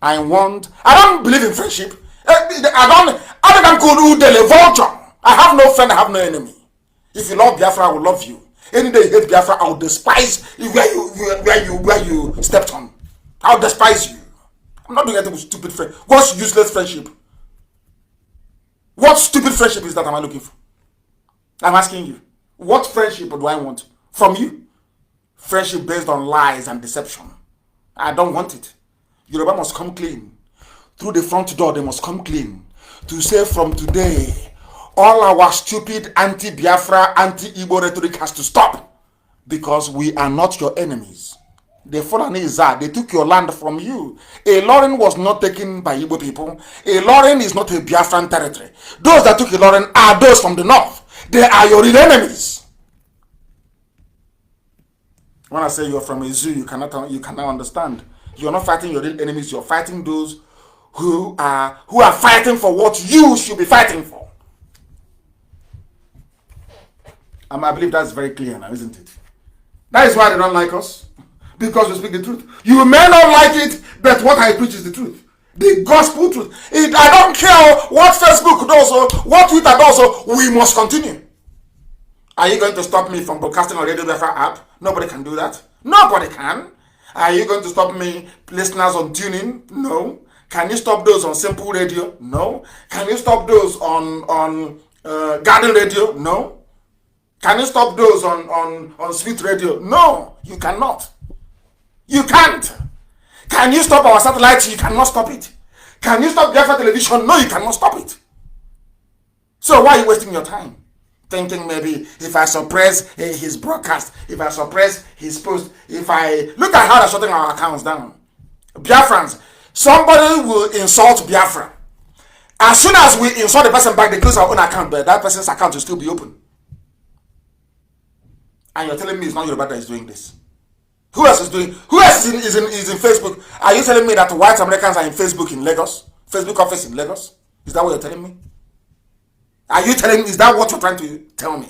I don't believe in friendship. I don't vulture. I have no friend, I have no enemy. If you love Biafra, I will love you. Any day you hate Biafra, I will despise where you stepped on. I will despise you. I'm not doing anything with stupid friend. What's useless friendship? What stupid friendship is that am I looking for? I'm asking you. What friendship do I want from you? Friendship based on lies and deception. I don't want it. Yoruba must come clean. Through the front door, they must come clean. To say from today, all our stupid anti-Biafra, anti-Igbo rhetoric has to stop. Because we are not your enemies. The Fulanis they took your land from you. Ilorin was not taken by Igbo people. Ilorin is not a Biafran territory. Those that took Ilorin are those from the north. They are your real enemies. When I say you're from a zoo, you cannot understand. You're not fighting your real enemies. You're fighting those who are fighting for what you should be fighting for. I believe that's very clear now, isn't it? That is why they don't like us. Because we speak the truth. You may not like it, but what I preach is the truth. The gospel truth. I don't care what Facebook does or what Twitter does, we must continue. Are you going to stop me from broadcasting on Radio Biafra app? Nobody can do that. Nobody can. Are you going to stop me, listeners, on tuning? No. Can you stop those on Simple Radio? No. Can you stop those on Garden Radio? No. Can you stop those on Sweet Radio? No, you cannot. You can't. Can you stop our satellites? You cannot stop it. Can you stop Biafra television? No, you cannot stop it. So why are you wasting your time? Thinking maybe if I suppress his broadcast, if I suppress his post, if I... Look at how they're shutting our accounts down. Biafrans, somebody will insult Biafra. As soon as we insult the person back, they close our own account, but that person's account will still be open. And you're telling me it's not Yoruba that is doing this. Who else is doing? Who else is in Facebook? Are you telling me that white Americans are in Facebook in Lagos? Facebook office in Lagos? Is that what you're telling me? Are you telling me? Is that what you're trying to tell me?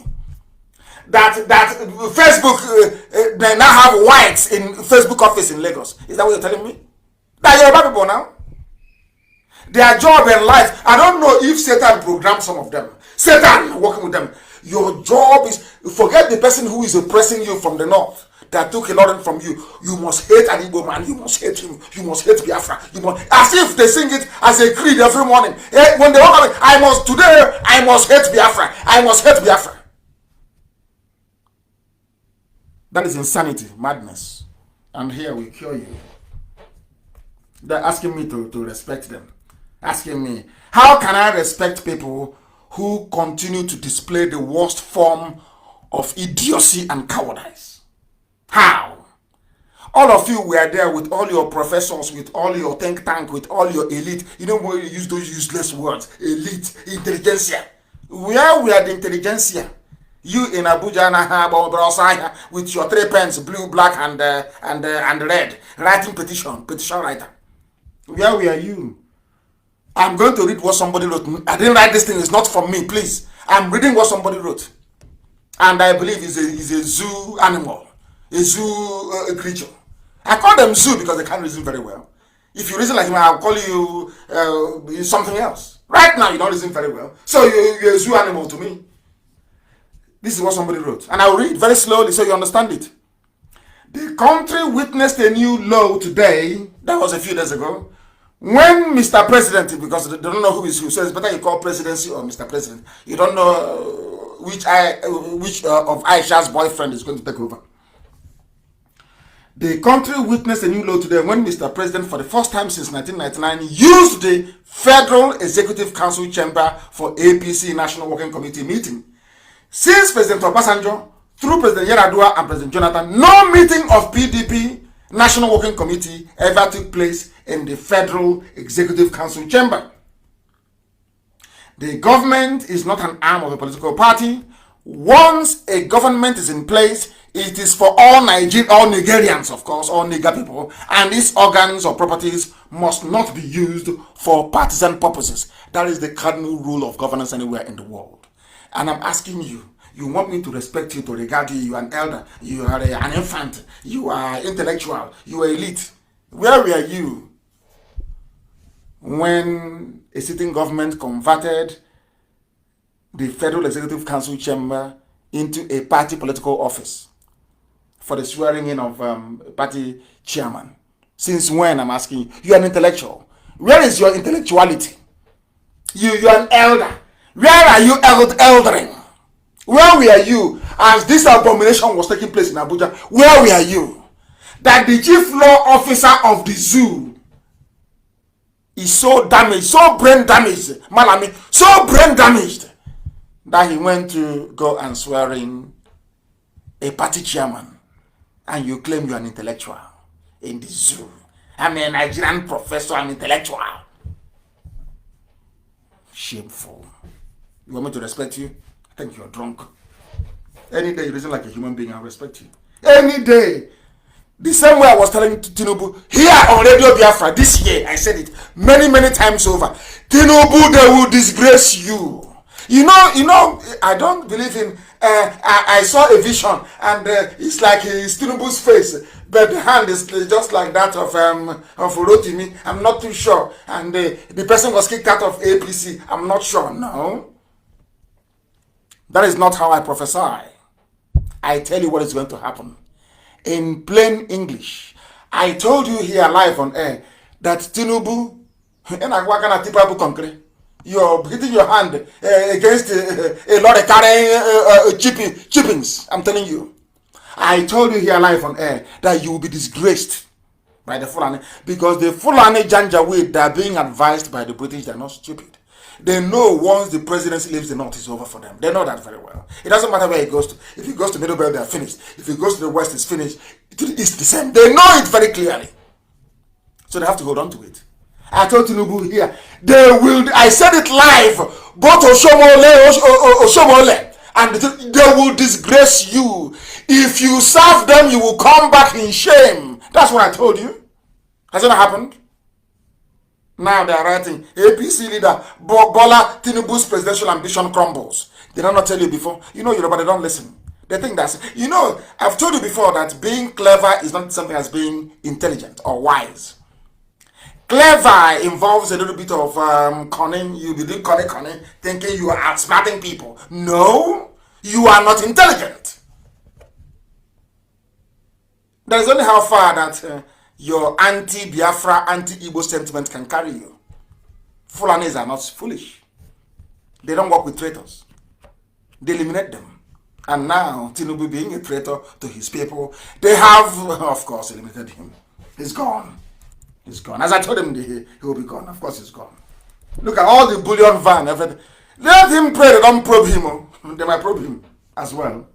That Facebook they now have whites in Facebook office in Lagos? Is that what you're telling me? That Yoruba people now. Their job in life. I don't know if Satan programmed some of them. Satan working with them. Your job is, forget the person who is oppressing you from the north that took a lot from you. You must hate an Igbo man. You must hate him. You must hate Biafra. You must, as if they sing it as a creed every morning. When they walk out, I must hate Biafra. I must hate Biafra. That is insanity, madness. And here we cure you. They're asking me to respect them. Asking me, how can I respect people who continue to display the worst form of idiocy and cowardice? How? All of you were there with all your professors, with all your think tank, with all your elite. You know where you use those useless words, elite, intelligentsia. Where were the intelligentsia? You in Abuja and with your 3 pens, blue, black, and red, writing petition writer. Where were you? I'm going to read what somebody wrote. I didn't write this thing. It's not from me, please. I'm reading what somebody wrote. And I believe it's a zoo animal, a zoo creature. I call them zoo because they can't reason very well. If you reason like me, I'll call you something else. Right now, you don't reason very well. So you're a zoo animal to me. This is what somebody wrote. And I'll read very slowly so you understand it. The country witnessed a new law today, that was a few days ago, when Mr. President, because they don't know who is who, so it's better you call presidency or Mr. President. You don't know which of Aisha's boyfriend is going to take over. The country witnessed a new law today when Mr. President, for the first time since 1999, used the Federal Executive Council chamber for APC National Working Committee meeting. Since President Obasanjo, through President Yar'Adua and President Jonathan, no meeting of PDP National Working Committee ever took place in the Federal Executive Council chamber. The government is not an arm of a political party. Once a government is in place, it is for all Nigerians, of course, all Niger people, and its organs or properties must not be used for partisan purposes. That is the cardinal rule of governance anywhere in the world. And I'm asking you, you want me to respect you, to regard you, you are an elder, you are an infant, you are intellectual, you are elite. Where were you when a sitting government converted the Federal Executive Council chamber into a party political office for the swearing in of a party chairman? Since when, I'm asking you? You're an intellectual. Where is your intellectuality? You're an elder. Where are you eldering? Where were you as this abomination was taking place in Abuja? Where were you? That the chief law officer of the zoo is so damaged, so brain damaged, Malami, so brain damaged, that he went to go and swear in a party chairman, and you claim you're an intellectual in the zoo. I'm a Nigerian professor, I'm intellectual. Shameful. You want me to respect you? I think you're drunk. Any day you reason like a human being, I'll respect you. Any day. The same way I was telling Tinubu here on Radio Biafra this year, I said it many times over. Tinubu, they will disgrace you. You know, I don't believe in. I saw a vision, and it's like it's Tinubu's face, but the hand is just like that of Rotimi. I'm not too sure. And the person was kicked out of APC. I'm not sure. No. That is not how I prophesy. I tell you what is going to happen. In plain English, I told you here live on air that Tinubu, you're hitting your hand against a lot of carrying chippings. I'm telling you. I told you here live on air that you will be disgraced by the Fulani, because the Fulani Janjaweed, they are being advised by the British. They're not stupid. They know once the presidency leaves the north, it's over for them. They know that very well. It doesn't matter where he goes to. If he goes to Middle Belt, they are finished. If he goes to the west, it's finished. It's the same. They know it very clearly. So they have to hold on to it. I told Tinubu here, they will, I said it live, go to Oshomole, and they will disgrace you. If you serve them, you will come back in shame. That's what I told you. Has it not happened? Now they are writing, APC leader Bola Tinubu's presidential ambition crumbles. Did I not tell you before? You know Yoruba, they don't listen. They think that's, you know, I've told you before that being clever is not something as being intelligent or wise. Clever involves a little bit of cunning. You be doing cunning, thinking you are outsmarting people. No, You are not intelligent. There is only how far that your anti-Biafra, anti-Igbo sentiment can carry you. Fulanis are not foolish. They don't work with traitors. They eliminate them. And now, Tinubu being a traitor to his people, they have, of course, eliminated him. He's gone. He's gone. As I told him, he will be gone. Of course, he's gone. Look at all the bullion van, everything. Let him pray. They don't probe him. Oh. They might probe him as well.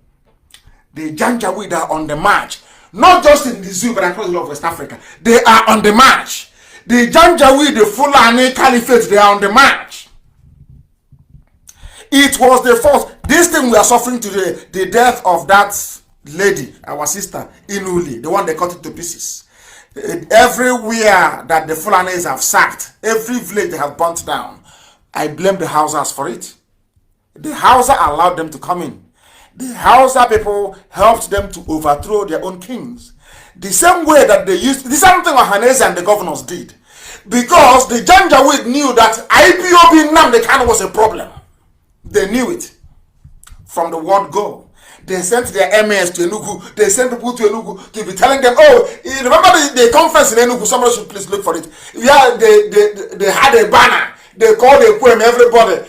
The Janjaweed are on the march. Not just in the zoo, but across all of West Africa. They are on the march. The Janjaweed, the Fulani Caliphate, they are on the march. It was the first. This thing we are suffering today, the death of that lady, our sister, Inuli, the one they cut it to pieces. Everywhere that the Fulanis have sacked, every village they have burnt down, I blame the Hausas for it. The Hausa allowed them to come in. The Hausa people helped them to overthrow their own kings. The same way that they used, the same thing Ohanese and the governors did. Because the Janjaweed knew that IPOB Nnamdi Kanu was a problem. They knew it from the word go. They sent their MS to Enugu. They sent people to Enugu to be telling them, oh, you remember the conference in Enugu? Somebody should please look for it. Yeah, they had a banner. They called a poem, everybody,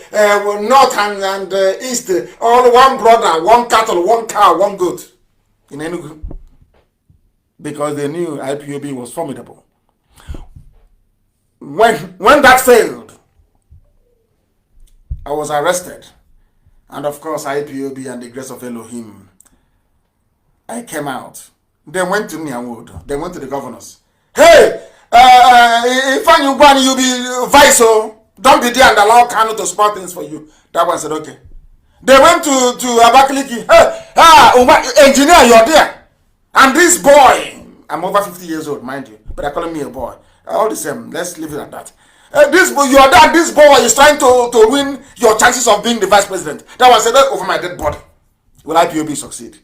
north and east, all one brother, one cattle, one cow, one goat in Enugu. Because they knew IPOB was formidable. When that failed, I was arrested. And of course, IPOB and the grace of Elohim, I came out. They went to Nyawood. They went to the governors. Hey, if you be vice, don't be there and allow Kanu to spot things for you. That one said, okay. They went to Abakaliki. Hey, engineer, you're there. And this boy, I'm over 50 years old, mind you, but they're calling me a boy. All the same, let's leave it at that. This boy, you're there, this boy is trying to win your chances of being the vice president. That one said, over my dead body. Will IPOB succeed?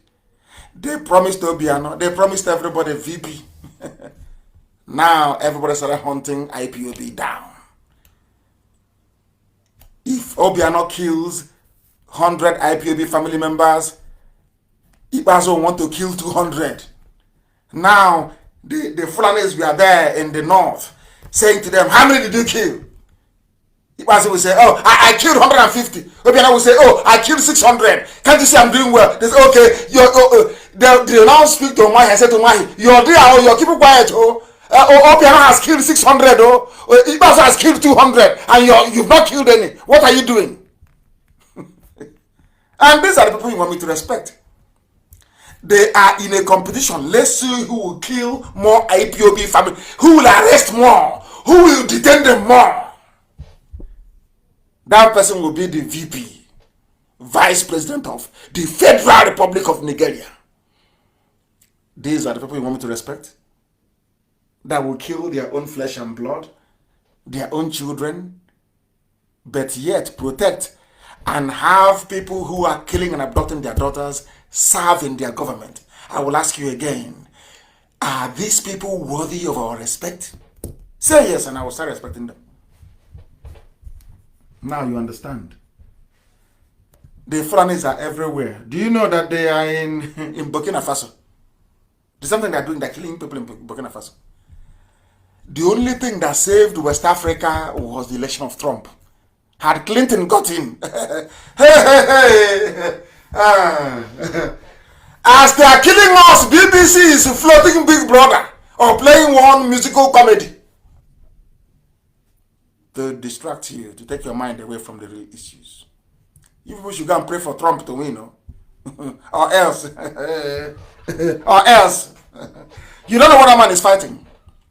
They promised Obiano, they promised everybody VP. Now, everybody started hunting IPOB down. If Obiano kills 100 IPOB family members, Ibazo want to kill 200. Now, the Fulanis were there in the north, saying to them, how many did you kill? Ibazo will say, oh, I killed 150. Obiano will say, oh, I killed 600. Can't you see I'm doing well? They say, okay, they now speak to Umahi. I said to Umahi, you're there, oh, you're keeping quiet, oh. Obiano has killed 600, oh. Ibazo has killed 200, and you've not killed any. What are you doing? And these are the people you want me to respect. They are in a competition. Let's see who will kill more IPOB family, who will arrest more, who will detain them more. That person will be the VP, Vice President of the Federal Republic of Nigeria. These are the people you want me to respect? That will kill their own flesh and blood, their own children, but yet protect and have people who are killing and abducting their daughters serve in their government. I will ask you again, are these people worthy of our respect? Say yes and I will start respecting them. Now you understand. The Fulanis are everywhere. Do you know that they are in Burkina Faso? There's something they're doing, they're killing people in Burkina Faso. The only thing that saved West Africa was the election of Trump. Had Clinton got in, as they are killing us, BBC is floating Big Brother or playing one musical comedy to distract you, to take your mind away from the real issues. You people should go and pray for Trump to win, or else, you don't know what that man is fighting.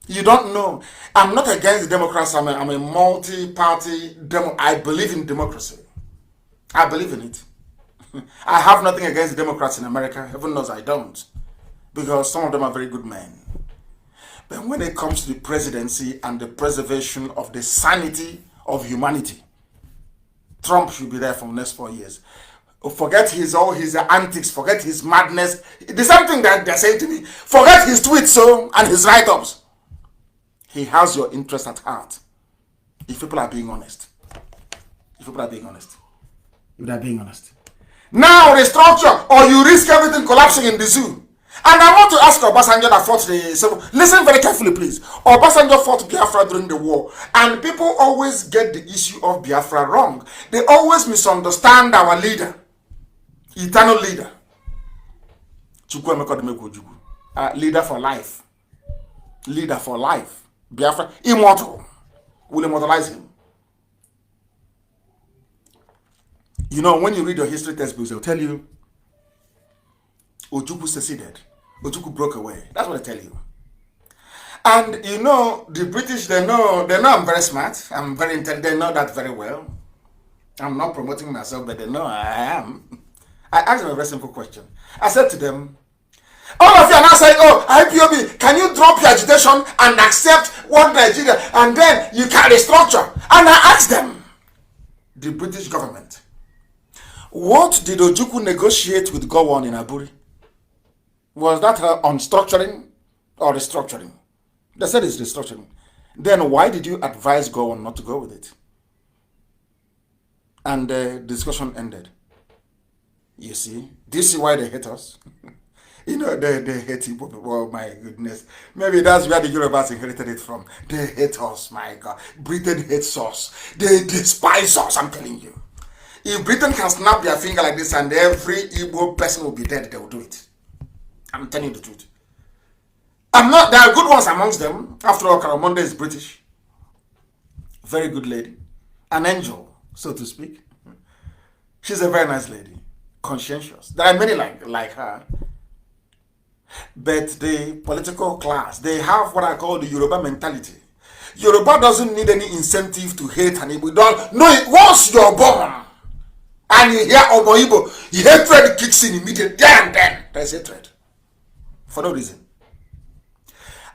You don't know. I'm not against the Democrats. I'm a multi-party I believe in democracy. I believe in it. I have nothing against the Democrats in America. Heaven knows I don't. Because some of them are very good men. But when it comes to the presidency and the preservation of the sanity of humanity, Trump should be there for the next 4 years. Forget all his antics, forget his madness. The same thing that they're saying to me. Forget his tweets and his write-ups. He has your interest at heart. If people are being honest. If people are being honest. If they're being honest. Now restructure, or you risk everything collapsing in the zoo. And I want to ask Obasanjo that fought the... So listen very carefully, please. Obasanjo fought Biafra during the war. And people always get the issue of Biafra wrong. They always misunderstand our leader. Eternal leader. Leader for life. Leader for life. Biafra, immortal. Will immortalize him. You know, when you read your history textbooks, they'll tell you Ojukwu seceded. Ojukwu broke away. That's what I tell you. And you know, the British, they know I'm very smart. I'm very intelligent. They know that very well. I'm not promoting myself, but they know I am. I asked them a very simple question. I said to them, all of you are now saying, oh, IPOB, can you drop your agitation and accept what Nigeria, and then you can restructure? And I asked them, the British government, what did Ojukwu negotiate with Gowon in Aburi? Was that on structuring or restructuring? They said it's restructuring. Then why did you advise Gowon not to go with it? And the discussion ended. You see? Do you see why they hate us? You know, they hate Igbo people. Oh my goodness. Maybe that's where the Yorubas inherited it from. They hate us, my God. Britain hates us. They despise us, I'm telling you. If Britain can snap their finger like this and every Igbo person will be dead, they will do it. I'm telling you the truth. There are good ones amongst them. After all, Karamonde is British. Very good lady. An angel, so to speak. She's a very nice lady. Conscientious. There are many like her. But the political class, they have what I call the Yoruba mentality. Yoruba doesn't need any incentive to hate an Igbo. Don't know it. Once you're born and you hear Omo Igbo, hatred kicks in immediately. Then there's hatred. For no reason.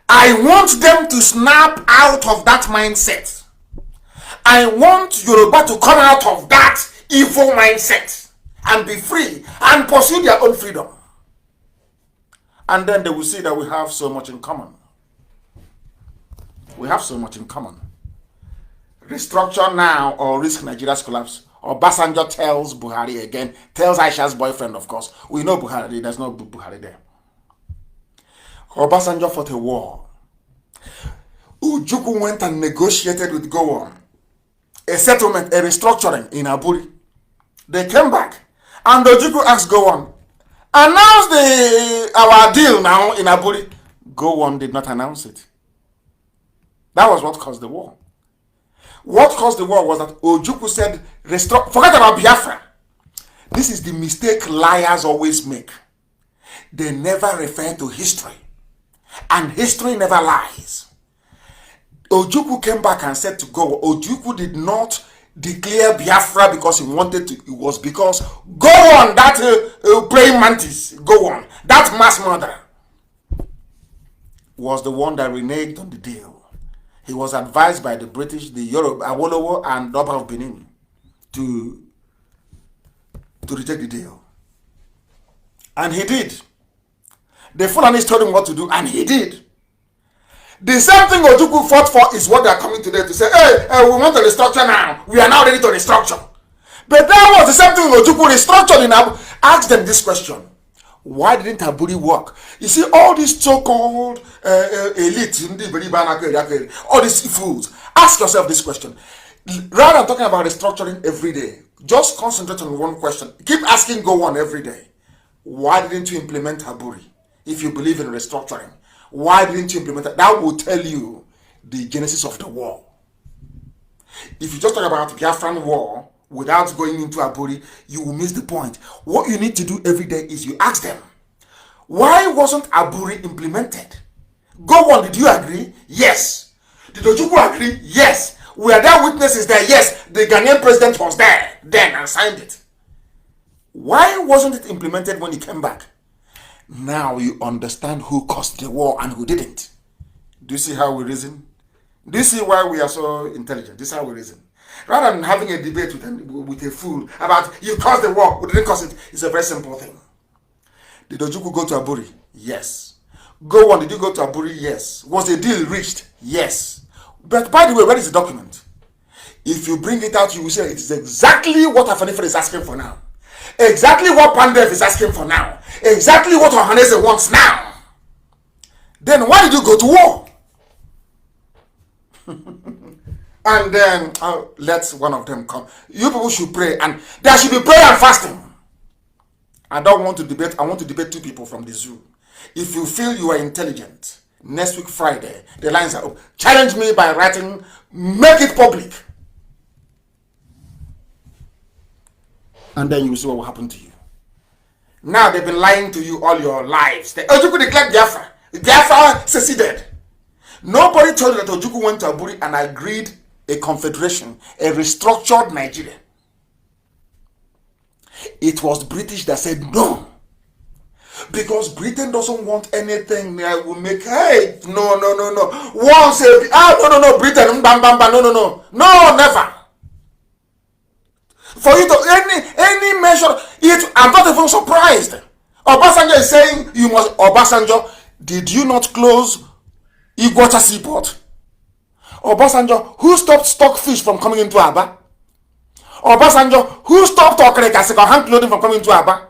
I want them to snap out of that mindset. I want Yoruba to come out of that evil mindset and be free and pursue their own freedom. And then they will see that we have so much in common. We have so much in common. Restructure now or risk Nigeria's collapse. Obasanjo tells Buhari again, tells Aisha's boyfriend, of course. We know Buhari, there's no Buhari there. Obasanjo fought a war. Ojukwu went and negotiated with Gowon a settlement, a restructuring in Aburi. They came back and Ojukwu asked Gowon, announce our deal now in Aburi. Gowon did not announce it. That was what caused the war. What caused the war was that Ojukwu said, forget about Biafra. This is the mistake liars always make. They never refer to history. And history never lies. Ojukwu came back and said to Gowon, Ojukwu did not declare Biafra because he wanted to. It was because Gowon, that praying mantis, Gowon, that mass murderer, was the one that reneged on the deal. He was advised by the British, the Europe, Awolowo, and Oba of Benin to reject the deal. And he did. The Fulanis told him what to do, and he did. The same thing Ojukwu fought for is what they are coming today to say, hey, we want to restructure now. We are now ready to restructure. But that was the same thing Ojukwu restructured in Abu. Ask them this question. Why didn't Aburi work? You see, all these so-called elite, all these fools, ask yourself this question. Rather than talking about restructuring every day, just concentrate on one question. Keep asking Gowon every day. Why didn't you implement Aburi? If you believe in restructuring, why didn't you implement it? That will tell you the genesis of the war. If you just talk about Biafran war without going into Aburi, you will miss the point. What you need to do every day is you ask them, why wasn't Aburi implemented? Gowon, did you agree? Yes. Did Ojukwu agree? Yes. Were there witnesses there? Yes. The Ghanaian president was there then and signed it. Why wasn't it implemented when he came back? Now you understand who caused the war and who didn't. Do you see how we reason? Do you see why we are so intelligent? This is how we reason. Rather than having a debate with a fool about you caused the war, who didn't cause it, it's a very simple thing. Did Ojukwu go to Aburi? Yes. Gowon, did you go to Aburi? Yes. Was the deal reached? Yes. But by the way, where is the document? If you bring it out, you will say it is exactly what Afanifer is asking for now. exactly what Pandef is asking for now, exactly what Ohanese wants now, then why did you go to war? And then let one of them come. You people should pray, and there should be prayer and fasting. I don't want to debate. I want to debate two people from the zoo. If you feel you are intelligent, next week Friday, the lines are up. Challenge me by writing, make it public. And then you will see what will happen to you. Now they've been lying to you all your lives. The Ojukwu declared Biafra. Biafra seceded. Nobody told you that Ojukwu went to Aburi and agreed a confederation, a restructured Nigeria. It was British that said no. Because Britain doesn't want anything that will make, hey, no. Once no, Britain, no, never. For you to, any measure, I'm not even surprised. Obasanjo is saying, you must, Obasanjo, did you not close Iguacha Seaport? Obasanjo, who stopped stockfish from coming into Aba? Obasanjo, who stopped Okreka second hand clothing from coming into Aba?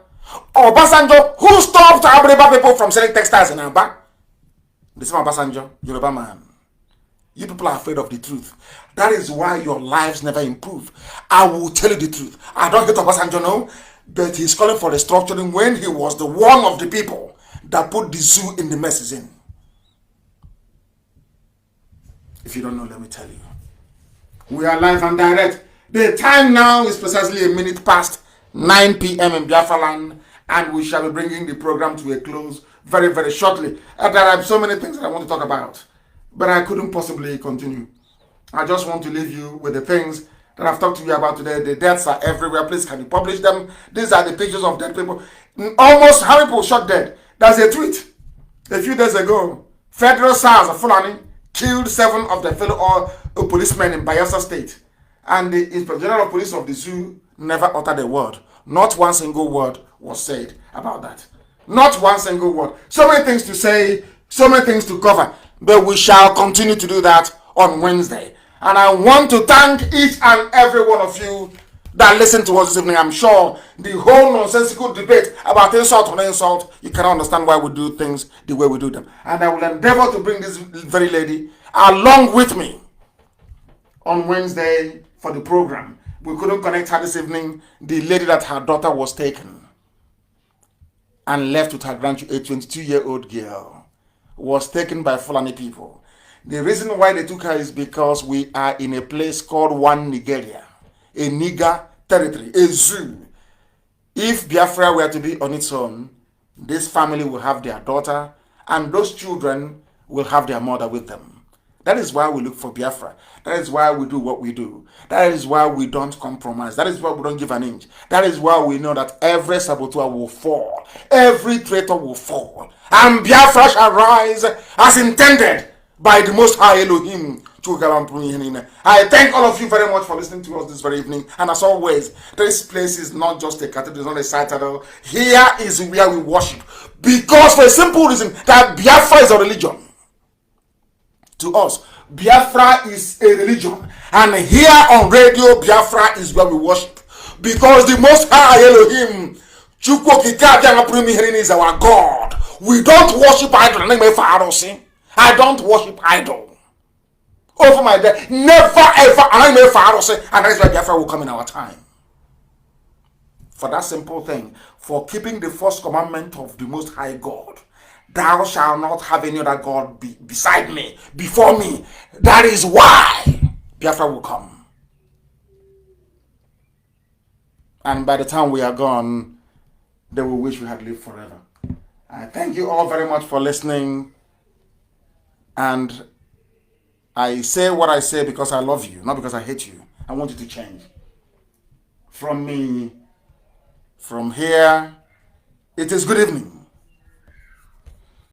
Obasanjo, who stopped Abreba people from selling textiles in Aba? The same Obasanjo, Yoruba man. You people are afraid of the truth. That is why your lives never improve. I will tell you the truth. I don't hate Obasanjo, no, but he's calling for restructuring when he was the one of the people that put the zoo in the mess he's in. If you don't know, let me tell you. We are live and direct. The time now is precisely a minute past 9 p.m. in Biafra land, and we shall be bringing the program to a close very, very shortly. There are so many things that I want to talk about, but I couldn't possibly continue. I just want to leave you with the things that I've talked to you about today. The deaths are everywhere. Please, can you publish them? These are the pictures of dead people. Almost how many people shot dead? There's a tweet a few days ago. Federal SARS of Fulani killed 7 of the fellow policemen in Biafra State. And the Inspector General of Police of the zoo never uttered a word. Not one single word was said about that. Not one single word. So many things to say, so many things to cover. But we shall continue to do that on Wednesday. And I want to thank each and every one of you that listened to us this evening. I'm sure the whole nonsensical debate about insult on insult, you cannot understand why we do things the way we do them. And I will endeavor to bring this very lady along with me on Wednesday for the program. We couldn't connect her this evening. The lady that her daughter was taken and left with her grandchild, a 22-year-old girl, was taken by Fulani people. The reason why they took her is because we are in a place called One Nigeria, a Niger territory, a zoo. If Biafra were to be on its own, this family will have their daughter, and those children will have their mother with them. That is why we look for Biafra. That is why we do what we do. That is why we don't compromise. That is why we don't give an inch. That is why we know that every saboteur will fall. Every traitor will fall. And Biafra shall rise as intended by the Most High Elohim. I thank all of you very much for listening to us this very evening. And as always, this place is not just a cathedral, it's not a citadel. Here is where we worship. Because for a simple reason, that Biafra is a religion. To us, Biafra is a religion, and here on radio, Biafra is where we worship, because the Most High Elohim, is our God. We don't worship idol. I don't worship idol. Over my dead, never ever. And that is why Biafra will come in our time. For that simple thing, for keeping the first commandment of the Most High God. Thou shalt not have any other God beside me, before me. That is why Biafra will come. And by the time we are gone, they will wish we had lived forever. I thank you all very much for listening. And I say what I say because I love you, not because I hate you. I want you to change. From me, from here, it is good evening.